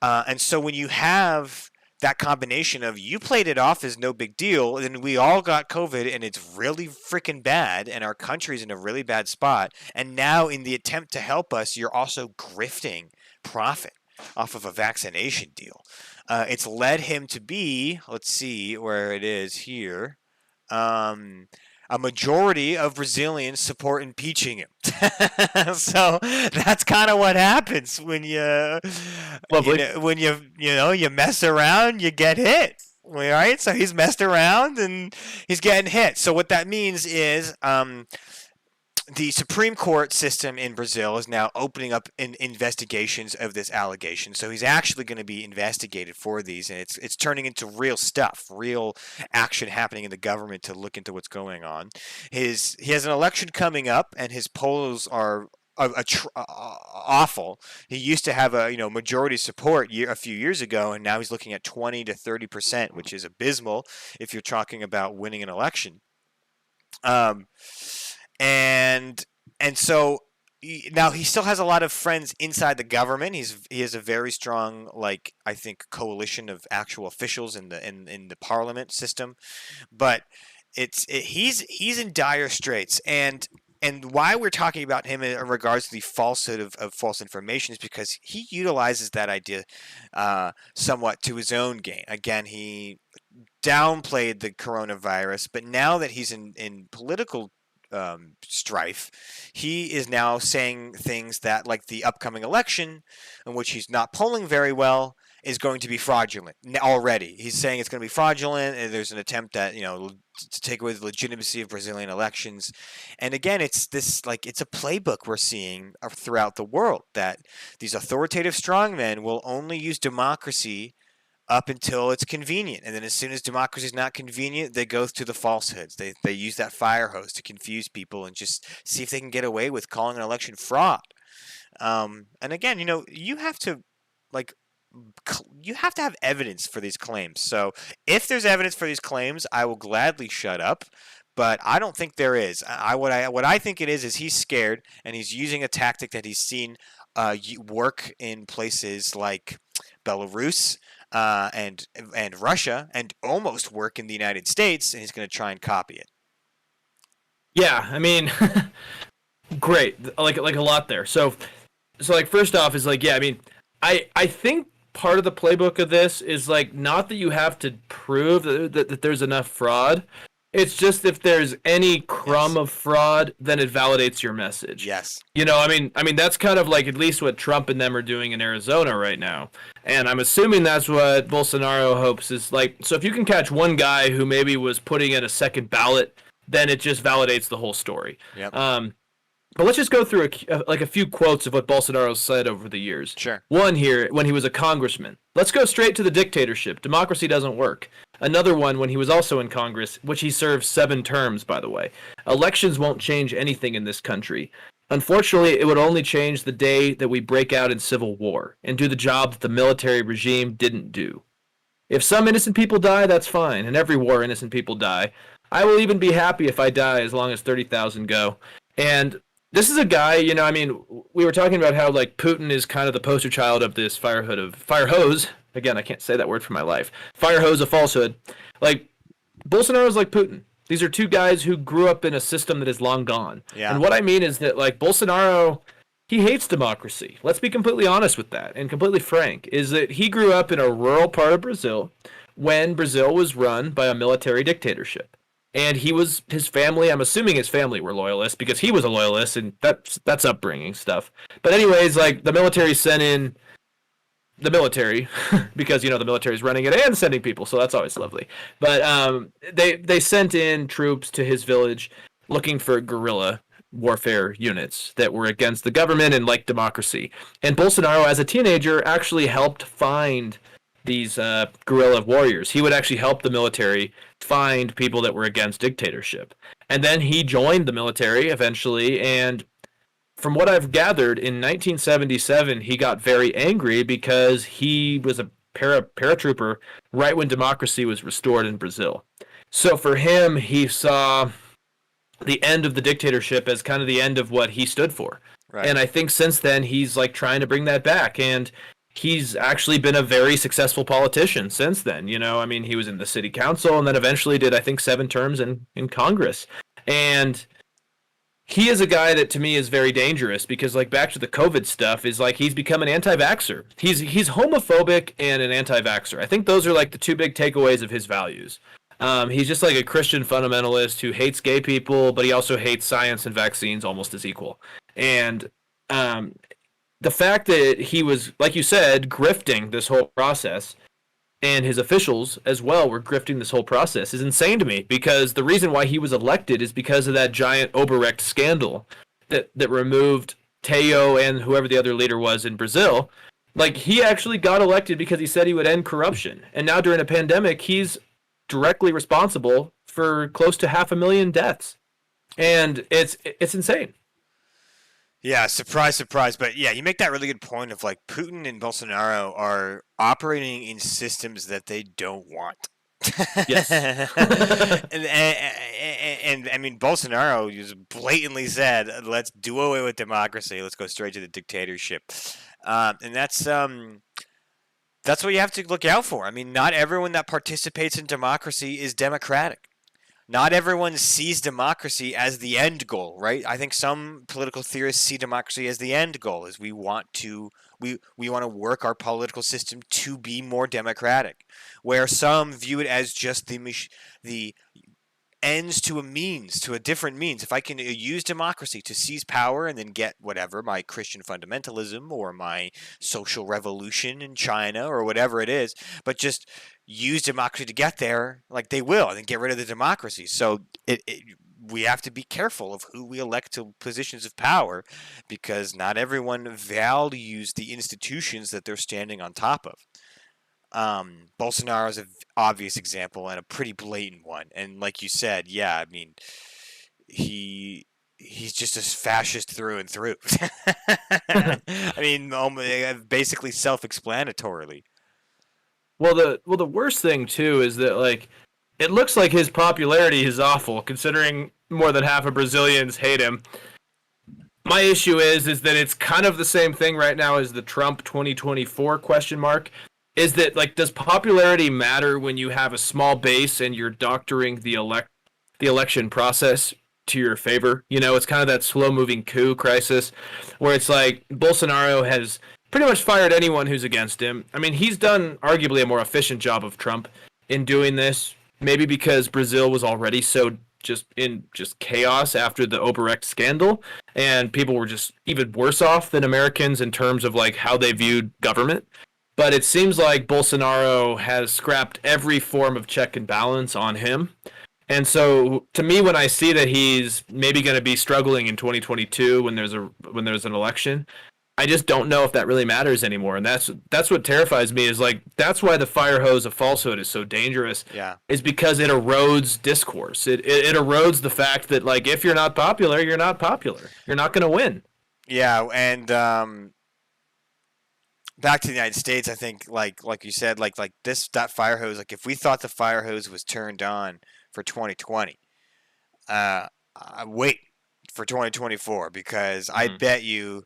And so when you have that combination of you played it off as no big deal, and we all got COVID and it's really freaking bad, and our country's in a really bad spot, and now in the attempt to help us, you're also grifting profit off of a vaccination deal. It's led him to be, let's see where it is here. A majority of Brazilians support impeaching him. So that's kind of what happens when you mess around, you get hit. All right, so he's messed around and he's getting hit. So what that means is the Supreme Court system in Brazil is now opening up investigations of this allegation. So he's actually going to be investigated for these, and it's turning into real stuff, real action happening in the government to look into what's going on. He has an election coming up, and his polls are awful. He used to have a majority support a few years ago, and now he's looking at 20 to 30%, which is abysmal if you're talking about winning an election. And so now he still has a lot of friends inside the government. He has a very strong, I think, coalition of actual officials in the parliament system, but he's in dire straits. And why we're talking about him in regards to the falsehood of false information is because he utilizes that idea somewhat to his own gain. Again, he downplayed the coronavirus, but now that he's in political strife, he is now saying things that, like the upcoming election, in which he's not polling very well, is going to be fraudulent already. He's saying it's going to be fraudulent, and there's an attempt at to take away the legitimacy of Brazilian elections. And again, it's a playbook we're seeing throughout the world, that these authoritative strongmen will only use democracy up until it's convenient, and then as soon as democracy is not convenient, they go to the falsehoods. They use that Firehouse to confuse people and just see if they can get away with calling an election fraud. And again, you have to have evidence for these claims. So if there's evidence for these claims, I will gladly shut up. But I don't think there is. What I think it is he's scared, and he's using a tactic that he's seen work in places like Belarus and Russia, and almost work in the United States, and he's going to try and copy it.
Yeah, I mean, great, like a lot there. So first off is I think part of the playbook of this is not that you have to prove that there's enough fraud. It's just if there's any crumb of fraud, then it validates your message.
Yes.
I mean that's kind of at least what Trump and them are doing in Arizona right now. And I'm assuming that's what Bolsonaro hopes is so if you can catch one guy who maybe was putting in a second ballot, then it just validates the whole story.
Yep.
But let's just go through a few quotes of what Bolsonaro said over the years.
Sure.
One here, when he was a congressman. Let's go straight to the dictatorship. Democracy doesn't work. Another one when he was also in Congress, which he served 7 terms, by the way. Elections won't change anything in this country. Unfortunately, it would only change the day that we break out in civil war and do the job that the military regime didn't do. If some innocent people die, that's fine. In every war, innocent people die. I will even be happy if I die as long as 30,000 go. And this is a guy, we were talking about how Putin is kind of the poster child of this Firehose. Again, I can't say that word for my life. Firehose of falsehood. Bolsonaro's like Putin. These are two guys who grew up in a system that is long gone.
Yeah.
And what I mean is that Bolsonaro, he hates democracy. Let's be completely honest with that and completely frank, is that he grew up in a rural part of Brazil when Brazil was run by a military dictatorship. And his family, I'm assuming his family were loyalists because he was a loyalist, and that's upbringing stuff. But anyways, the military sent in the military because, the military is running it and sending people, so that's always lovely. But they sent in troops to his village looking for guerrilla warfare units that were against the government and democracy. And Bolsonaro, as a teenager, actually helped find these guerrilla warriors. He would actually help the military find people that were against dictatorship. And then he joined the military eventually. And from what I've gathered, in 1977, he got very angry because he was a paratrooper right when democracy was restored in Brazil. So for him, he saw the end of the dictatorship as kind of the end of what he stood for.
Right.
And I think since then he's like trying to bring that back, and he's actually been a very successful politician since then. I mean, he was in the city council and then eventually did I think 7 terms in Congress. And he is a guy that to me is very dangerous because like back to the COVID stuff is like he's become an anti-vaxxer. He's homophobic and an anti-vaxxer. I think those are like the two big takeaways of his values. He's just like a Christian fundamentalist who hates gay people, but he also hates science and vaccines almost as equal. And the fact that he was, like you said, grifting this whole process, and his officials as well were grifting this whole process is insane to me, because the reason why he was elected is because of that giant Oberrecht scandal that removed Teo and whoever the other leader was in Brazil. Like, he actually got elected because he said he would end corruption. And now during a pandemic, he's directly responsible for close to 500,000 deaths. And it's insane.
Yeah, surprise, surprise. But yeah, you make that really good point of like Putin and Bolsonaro are operating in systems that they don't want.
Yes.
And I mean, Bolsonaro just blatantly said, "Let's do away with democracy. Let's go straight to the dictatorship," and that's what you have to look out for. I mean, not everyone that participates in democracy is democratic. Not everyone sees democracy as the end goal, right? I think some political theorists see democracy as the end goal, as we want to work our political system to be more democratic, where some view it as just the ends to a means, to a different means. If I can use democracy to seize power and then get whatever, my Christian fundamentalism or my social revolution in China or whatever it is, but just use democracy to get there, like they will, and then get rid of the democracy. So we have to be careful of who we elect to positions of power, because not everyone values the institutions that they're standing on top of. Bolsonaro is an obvious example and a pretty blatant one. And like you said, yeah, I mean, he's just a fascist through and through. I mean, basically self-explanatorily.
Well, the worst thing too is that like it looks like his popularity is awful, considering more than half of Brazilians hate him. My issue is that it's kind of the same thing right now as the Trump 2024 question mark. Is that like, does popularity matter when you have a small base and you're doctoring the election process to your favor? It's kind of that slow moving coup crisis where it's like Bolsonaro has pretty much fired anyone who's against him. I mean, he's done arguably a more efficient job of Trump in doing this, maybe because Brazil was already so just chaos after the Oberrecht scandal, and people were just even worse off than Americans in terms of like how they viewed government. But it seems like Bolsonaro has scrapped every form of check and balance on him. And so to me, when I see that he's maybe going to be struggling in 2022 when there's an election, I just don't know if that really matters anymore. And that's what terrifies me, is like, that's why the fire hose of falsehood is so dangerous.
Yeah.
Is because it erodes discourse. It erodes the fact that like, if you're not popular, you're not popular. You're not going to win.
Yeah, and back to the United States, I think like you said, like that fire hose. Like if we thought the fire hose was turned on for 2020, wait for 2024, because I bet you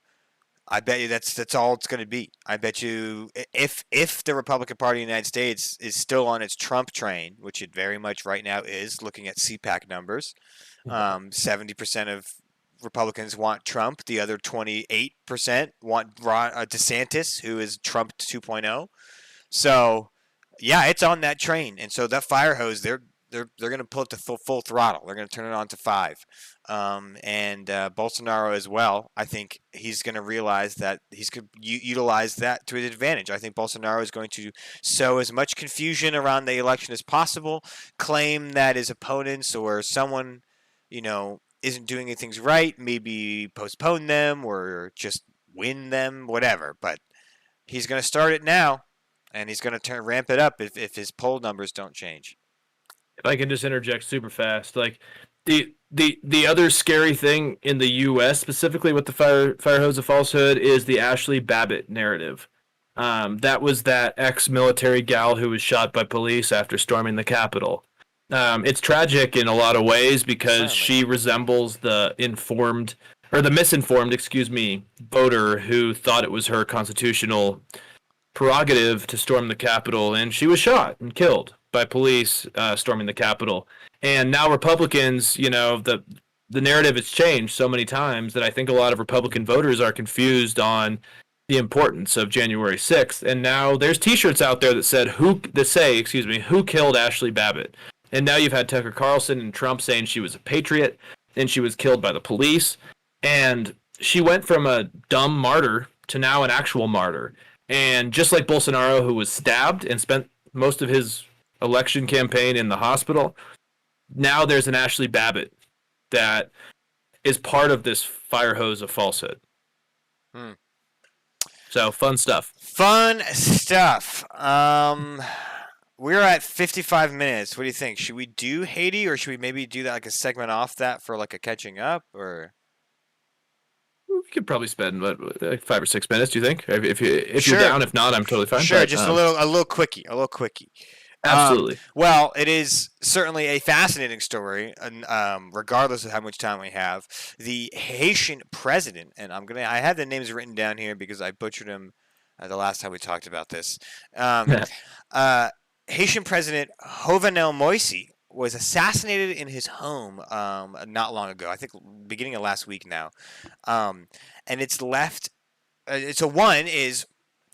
that's all it's going to be. I bet you if the Republican Party in the United States is still on its Trump train, which it very much right now is, looking at CPAC numbers, 70% of Republicans want Trump. The other 28% want DeSantis, who is Trump 2.0. So, yeah, it's on that train. And so that fire hose, they're going to pull it to full throttle. They're going to turn it on to 5. And Bolsonaro as well. I think he's going to realize that he's going to utilize that to his advantage. I think Bolsonaro is going to sow as much confusion around the election as possible, claim that his opponents or someone, isn't doing things right, maybe postpone them or just win them, whatever. But he's going to start it now, and he's going to ramp it up if his poll numbers don't change.
If I can just interject super fast, like the other scary thing in the U.S. specifically with the Firehouse of Falsehood is the Ashley Babbitt narrative. That was that ex-military gal who was shot by police after storming the Capitol. It's tragic in a lot of ways because she resembles the misinformed, excuse me, voter who thought it was her constitutional prerogative to storm the Capitol, and she was shot and killed by police storming the Capitol. And now Republicans, the narrative has changed so many times that I think a lot of Republican voters are confused on the importance of January 6th. And now there's T-shirts out there that say, who killed Ashley Babbitt? And now you've had Tucker Carlson and Trump saying she was a patriot and she was killed by the police. And she went from a dumb martyr to now an actual martyr. And just like Bolsonaro, who was stabbed and spent most of his election campaign in the hospital, now there's an Ashley Babbitt that is part of this fire hose of falsehood. So, fun stuff.
Fun stuff. We're at 55 minutes. What do you think? Should we do Haiti, or should we maybe do that like a segment off that for like a catching up, or?
We could probably spend like 5 or 6 minutes. Do you think? If
Sure.
you're down, if not, I'm totally fine.
Sure,
but,
just a little quickie.
Absolutely.
Well, it is certainly a fascinating story, and regardless of how much time we have, the Haitian president, and I have the names written down here because I butchered them the last time we talked about this. Haitian President Jovenel Moïse was assassinated in his home not long ago. I think beginning of last week now, and it's left. So one is,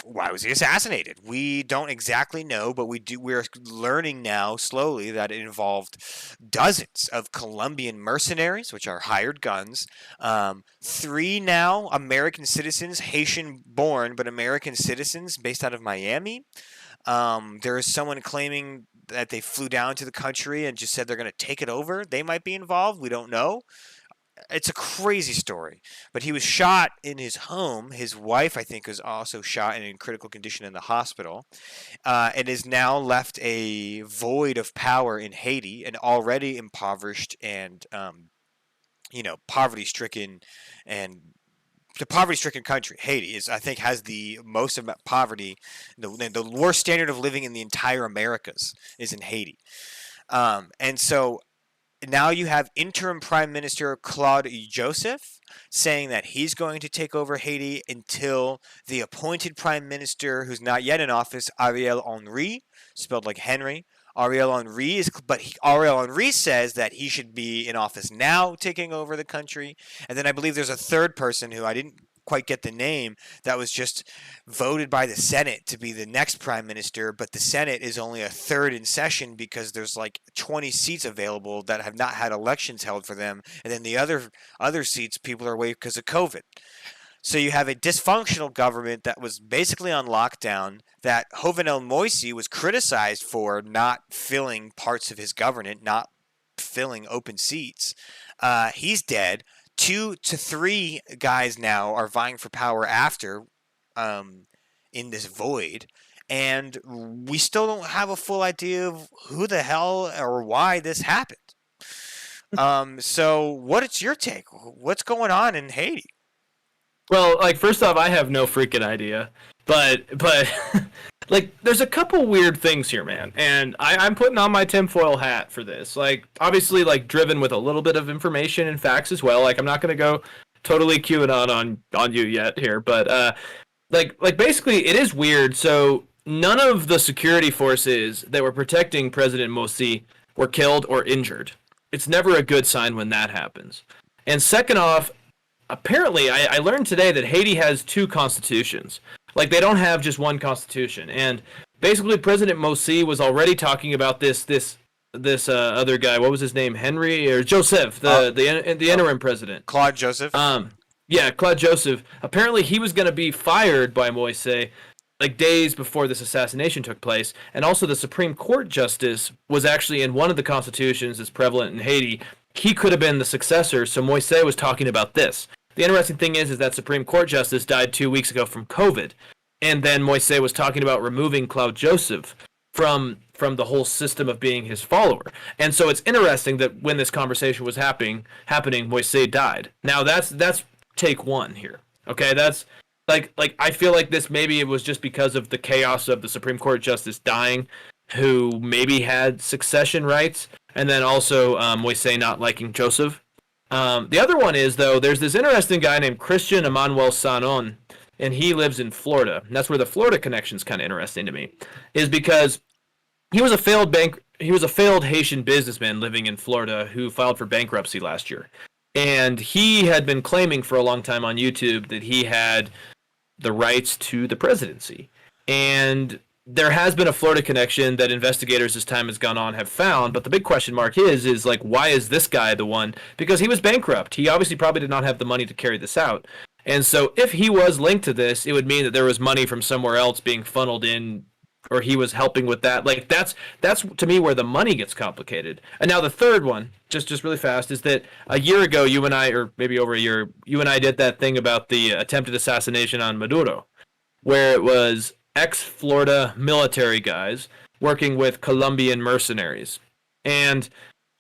why was he assassinated? We don't exactly know, but we're learning now slowly that it involved dozens of Colombian mercenaries, which are hired guns. 3 now American citizens, Haitian-born but American citizens, based out of Miami. There is someone claiming that they flew down to the country and just said they're going to take it over. They might be involved. We don't know. It's a crazy story. But he was shot in his home. His wife, I think, was also shot and in critical condition in the hospital. It has now left a void of power in Haiti, an already impoverished and, poverty-stricken and the poverty-stricken country. Haiti I think, has the most poverty, the worst standard of living in the entire Americas is in Haiti. And so now you have interim Prime Minister Claude Joseph saying that he's going to take over Haiti until the appointed Prime Minister, who's not yet in office, Ariel Henry, spelled like Henry. Ariel Henry says that he should be in office now, taking over the country. And then I believe there's a third person who I didn't quite get the name, that was just voted by the Senate to be the next prime minister, but the Senate is only a third in session because there's like 20 seats available that have not had elections held for them, and then the other seats people are away because of COVID. So you have a dysfunctional government that was basically on lockdown, that Jovenel Moïse was criticized for not filling parts of his government, not filling open seats. He's dead. 2 to 3 guys now are vying for power after in this void, and we still don't have a full idea of who the hell or why this happened. So what is your take? What's going on in Haiti?
Well, like, first off, I have no freaking idea, but like, there's a couple weird things here, man, and I'm putting on my tinfoil hat for this. Like, obviously, like, driven with a little bit of information and facts as well. Like, I'm not gonna go totally QAnon on you yet here, but like basically, it is weird. So none of the security forces that were protecting President Moïse were killed or injured. It's never a good sign when that happens. And second off, apparently, I learned today that Haiti has 2 constitutions. Like, they don't have just one constitution. And basically, President Moïse was already talking about this other guy. What was his name? Henry or Joseph, the interim president.
Claude Joseph.
Yeah, Claude Joseph. Apparently, he was going to be fired by Moïse like days before this assassination took place. And also, the Supreme Court justice was actually in one of the constitutions that's prevalent in Haiti. He could have been the successor, so Moïse was talking about this. The interesting thing is that Supreme Court justice died 2 weeks ago from COVID. and then Moise was talking about removing Claude Joseph from the whole system of being his follower. And so it's interesting that when this conversation was happening, Moise died. Now that's take one here. Okay, that's like I feel like this maybe it was just because of the chaos of the Supreme Court justice dying, who maybe had succession rights, and then also Moise not liking Joseph. The other one is though there's this interesting guy named Christian Emmanuel Sanon, and he lives in Florida. And that's where the Florida connection is kind of interesting to me, is because he was a failed Haitian businessman living in Florida who filed for bankruptcy last year. And he had been claiming for a long time on YouTube that he had the rights to the presidency. And there has been a Florida connection that investigators as time has gone on have found, but the big question mark is like, why is this guy the one? Because he was bankrupt. He obviously probably did not have the money to carry this out. And so if he was linked to this, it would mean that there was money from somewhere else being funneled in, or he was helping with that. Like that's to me where the money gets complicated. And now the third one, just really fast, is that a year ago you and I, or maybe over a year, you and I did that thing about the attempted assassination on Maduro, where it was ex-Florida military guys working with Colombian mercenaries. And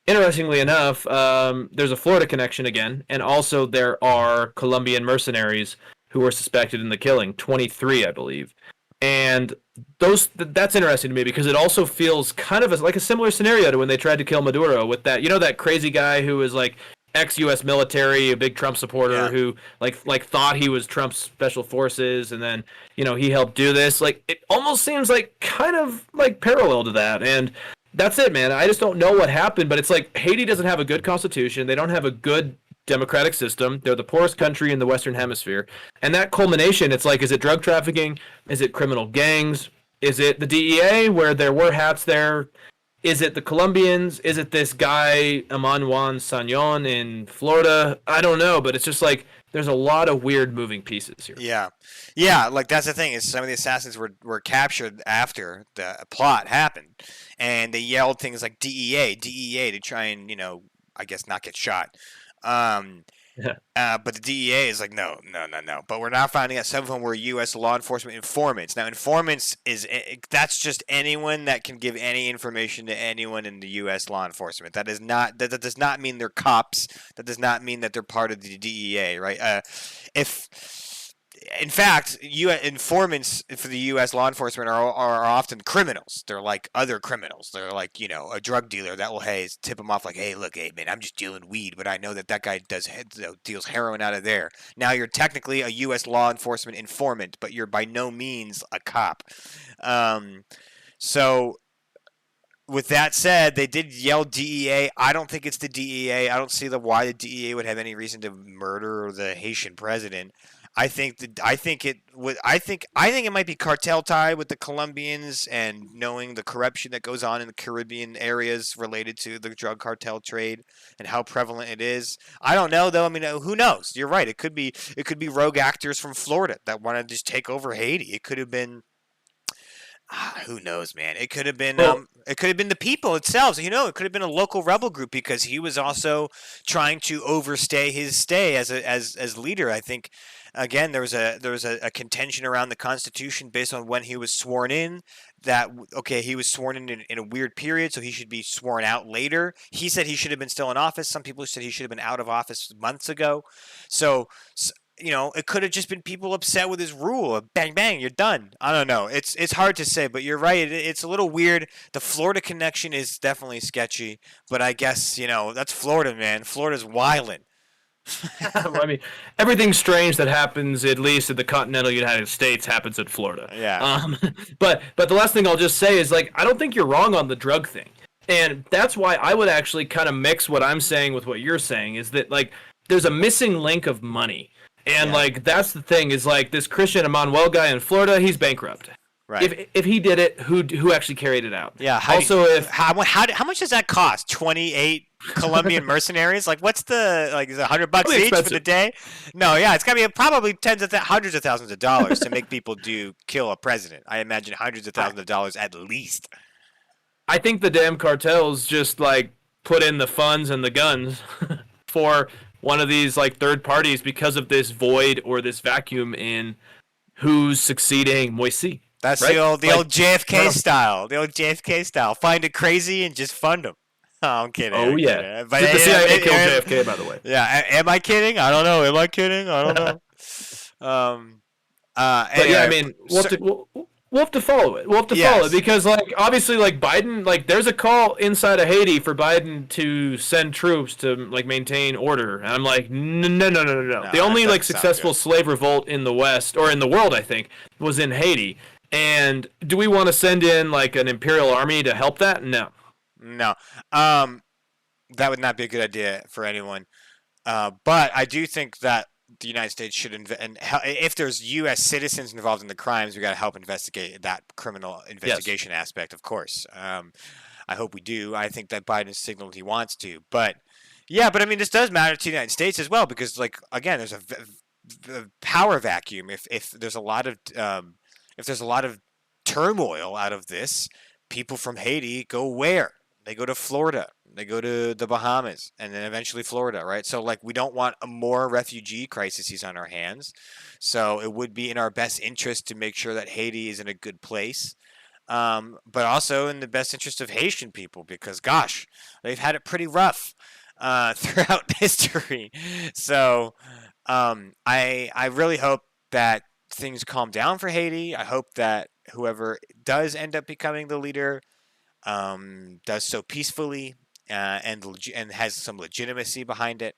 interestingly enough, there's a Florida connection again, and also there are Colombian mercenaries who were suspected in the killing, 23, I believe. And that's interesting to me because it also feels kind of like a similar scenario to when they tried to kill Maduro with that, that crazy guy who was like ex-U.S. military, a big Trump supporter who like thought he was Trump's special forces, and then he helped do this. Like it almost seems like kind of like parallel to that, and that's it, man. I just don't know what happened, but it's like Haiti doesn't have a good constitution. They don't have a good democratic system. They're the poorest country in the Western Hemisphere. And that culmination, it's like, is it drug trafficking? Is it criminal gangs? Is it the DEA where there were hats there? Is it the Colombians? Is it this guy, Emmanuel Sagnon in Florida? I don't know, but it's just like there's a lot of weird moving pieces here.
Yeah, like that's the thing is some of the assassins were captured after the plot happened, and they yelled things like DEA to try and, I guess not get shot. But the DEA is like, no. But we're now finding out some of them were U.S. law enforcement informants. Now, informants that's just anyone that can give any information to anyone in the U.S. law enforcement. That does not mean they're cops. That does not mean that they're part of the DEA, right? In fact, informants for the U.S. law enforcement are often criminals. They're like other criminals. They're like, a drug dealer that will, tip them off like, hey, look, hey, man, I'm just dealing weed, but I know that guy deals heroin out of there. Now you're technically a U.S. law enforcement informant, but you're by no means a cop. So with that said, they did yell DEA. I don't think it's the DEA. I don't see why the DEA would have any reason to murder the Haitian president. I think it might be cartel tied with the Colombians and knowing the corruption that goes on in the Caribbean areas related to the drug cartel trade and how prevalent it is. I don't know though. I mean, who knows? You're right. It could be rogue actors from Florida that want to just take over Haiti. It could have been. Who knows, man? It could have been the people itself. It could have been a local rebel group because he was also trying to overstay his stay as leader. I think. Again, there was a contention around the Constitution based on when he was sworn in. That he was sworn in a weird period, so he should be sworn out later. He said he should have been still in office. Some people said he should have been out of office months ago. So it could have just been people upset with his rule. Bang, bang, you're done. I don't know. It's hard to say, but you're right. It's a little weird. The Florida connection is definitely sketchy, but I guess that's Florida, man. Florida's wildin'.
I mean, everything strange that happens, at least in the continental United States, happens in Florida.
Yeah.
But the last thing I'll just say is, like, I don't think you're wrong on the drug thing. And that's why I would actually kind of mix what I'm saying with what you're saying, is that, like, there's a missing link of money. And, like, that's the thing, is, like, this Christian Emmanuel guy in Florida, he's bankrupt.
Right.
If he did it, who actually carried it out?
Yeah. How much does that cost? 28 Colombian mercenaries? Like, what's is it $100 each
expensive.
for the day? No, yeah, it's gotta be probably hundreds of thousands of dollars to make people kill a president. I imagine hundreds of thousands of dollars at least.
I think the damn cartels just like put in the funds and the guns for one of these like third parties because of this void or this vacuum in who's succeeding Moisey,
That's
right?
the old JFK
No.
style. The old JFK style. Find it crazy and just fund them. Oh, I'm kidding.
Oh
I'm
yeah.
kidding. But
The CIA killed JFK, by the way.
yeah, am I kidding? I don't know. Am I kidding? I don't know. Um.
But yeah, I
Anyway,
mean, we'll have to follow it. We'll have to follow it
yes.
because, like, obviously, like Biden, like, there's a call inside of Haiti for Biden to send troops to like maintain order, and I'm like, no, no, no, no, no.
No,
The
that
only like
doesn't sound
successful
good.
slave revolt in the West or in the world, I think, was in Haiti. And do we want to send in like an imperial army to help that? No.
No. That would not be a good idea for anyone. But I do think that the United States should and if there's U.S. citizens involved in the crimes, we got to help investigate that criminal
Yes.
investigation aspect, of course. I hope we do. I think that Biden signaled he wants to, but yeah, but I mean, this does matter to the United States as well because, like, again, there's a power vacuum. If there's a lot of if there's a lot of turmoil out of this, people from Haiti go where? They go to Florida. They go to the Bahamas and then eventually Florida, right? So, like, we don't want a more refugee crises on our hands. So it would be in our best interest to make sure that Haiti is in a good place. But also in the best interest of Haitian people because, gosh, they've had it pretty rough throughout history. So I really hope that things calm down for Haiti. I hope that whoever does end up becoming the leader does so peacefully and has some legitimacy behind it.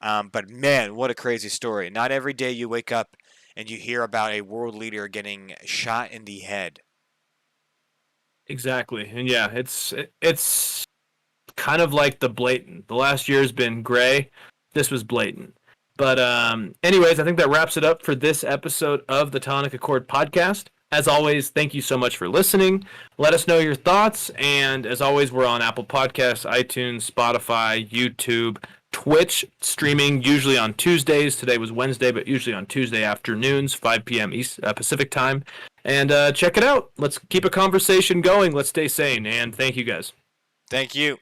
But man, what a crazy story! Not every day you wake up and you hear about a world leader getting shot in the head.
Exactly. And yeah, it's kind of like the blatant. The last year's been gray. This was blatant. But anyways, I think that wraps it up for this episode of the Tonic Accord podcast. As always, thank you so much for listening. Let us know your thoughts. And as always, we're on Apple Podcasts, iTunes, Spotify, YouTube, Twitch, streaming usually on Tuesdays. Today was Wednesday, but usually on Tuesday afternoons, 5 p.m. Pacific time. And check it out. Let's keep a conversation going. Let's stay sane. And thank you guys.
Thank you.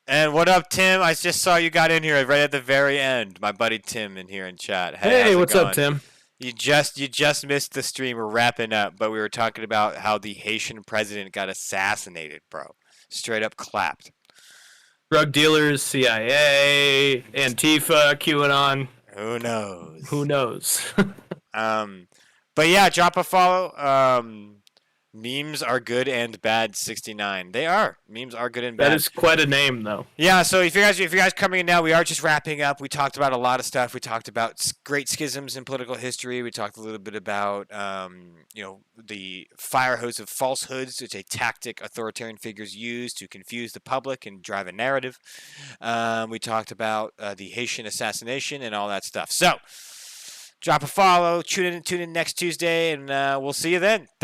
And what up, Tim? I just saw you got in here right at the very end. My buddy Tim in here in chat. Hey, how's
Hey,
it
what's up,
going?
Tim?
You just missed the stream. We're wrapping up, but we were talking about how the Haitian president got assassinated, bro. Straight up clapped.
Drug dealers, CIA, Antifa, QAnon.
Who
Who
knows?
knows?
Um, but yeah, drop a follow. Memes are good and bad. 69. They are. Memes are good and
That
bad.
is quite a name, though.
Yeah. So if you guys coming in now, we are just wrapping up. We talked about a lot of stuff. We talked about great schisms in political history. We talked a little bit about the Firehouse of falsehoods, which a tactic authoritarian figures use to confuse the public and drive a narrative. We talked about the Haitian assassination and all that stuff. So drop a follow. Tune in next Tuesday, and we'll see you then.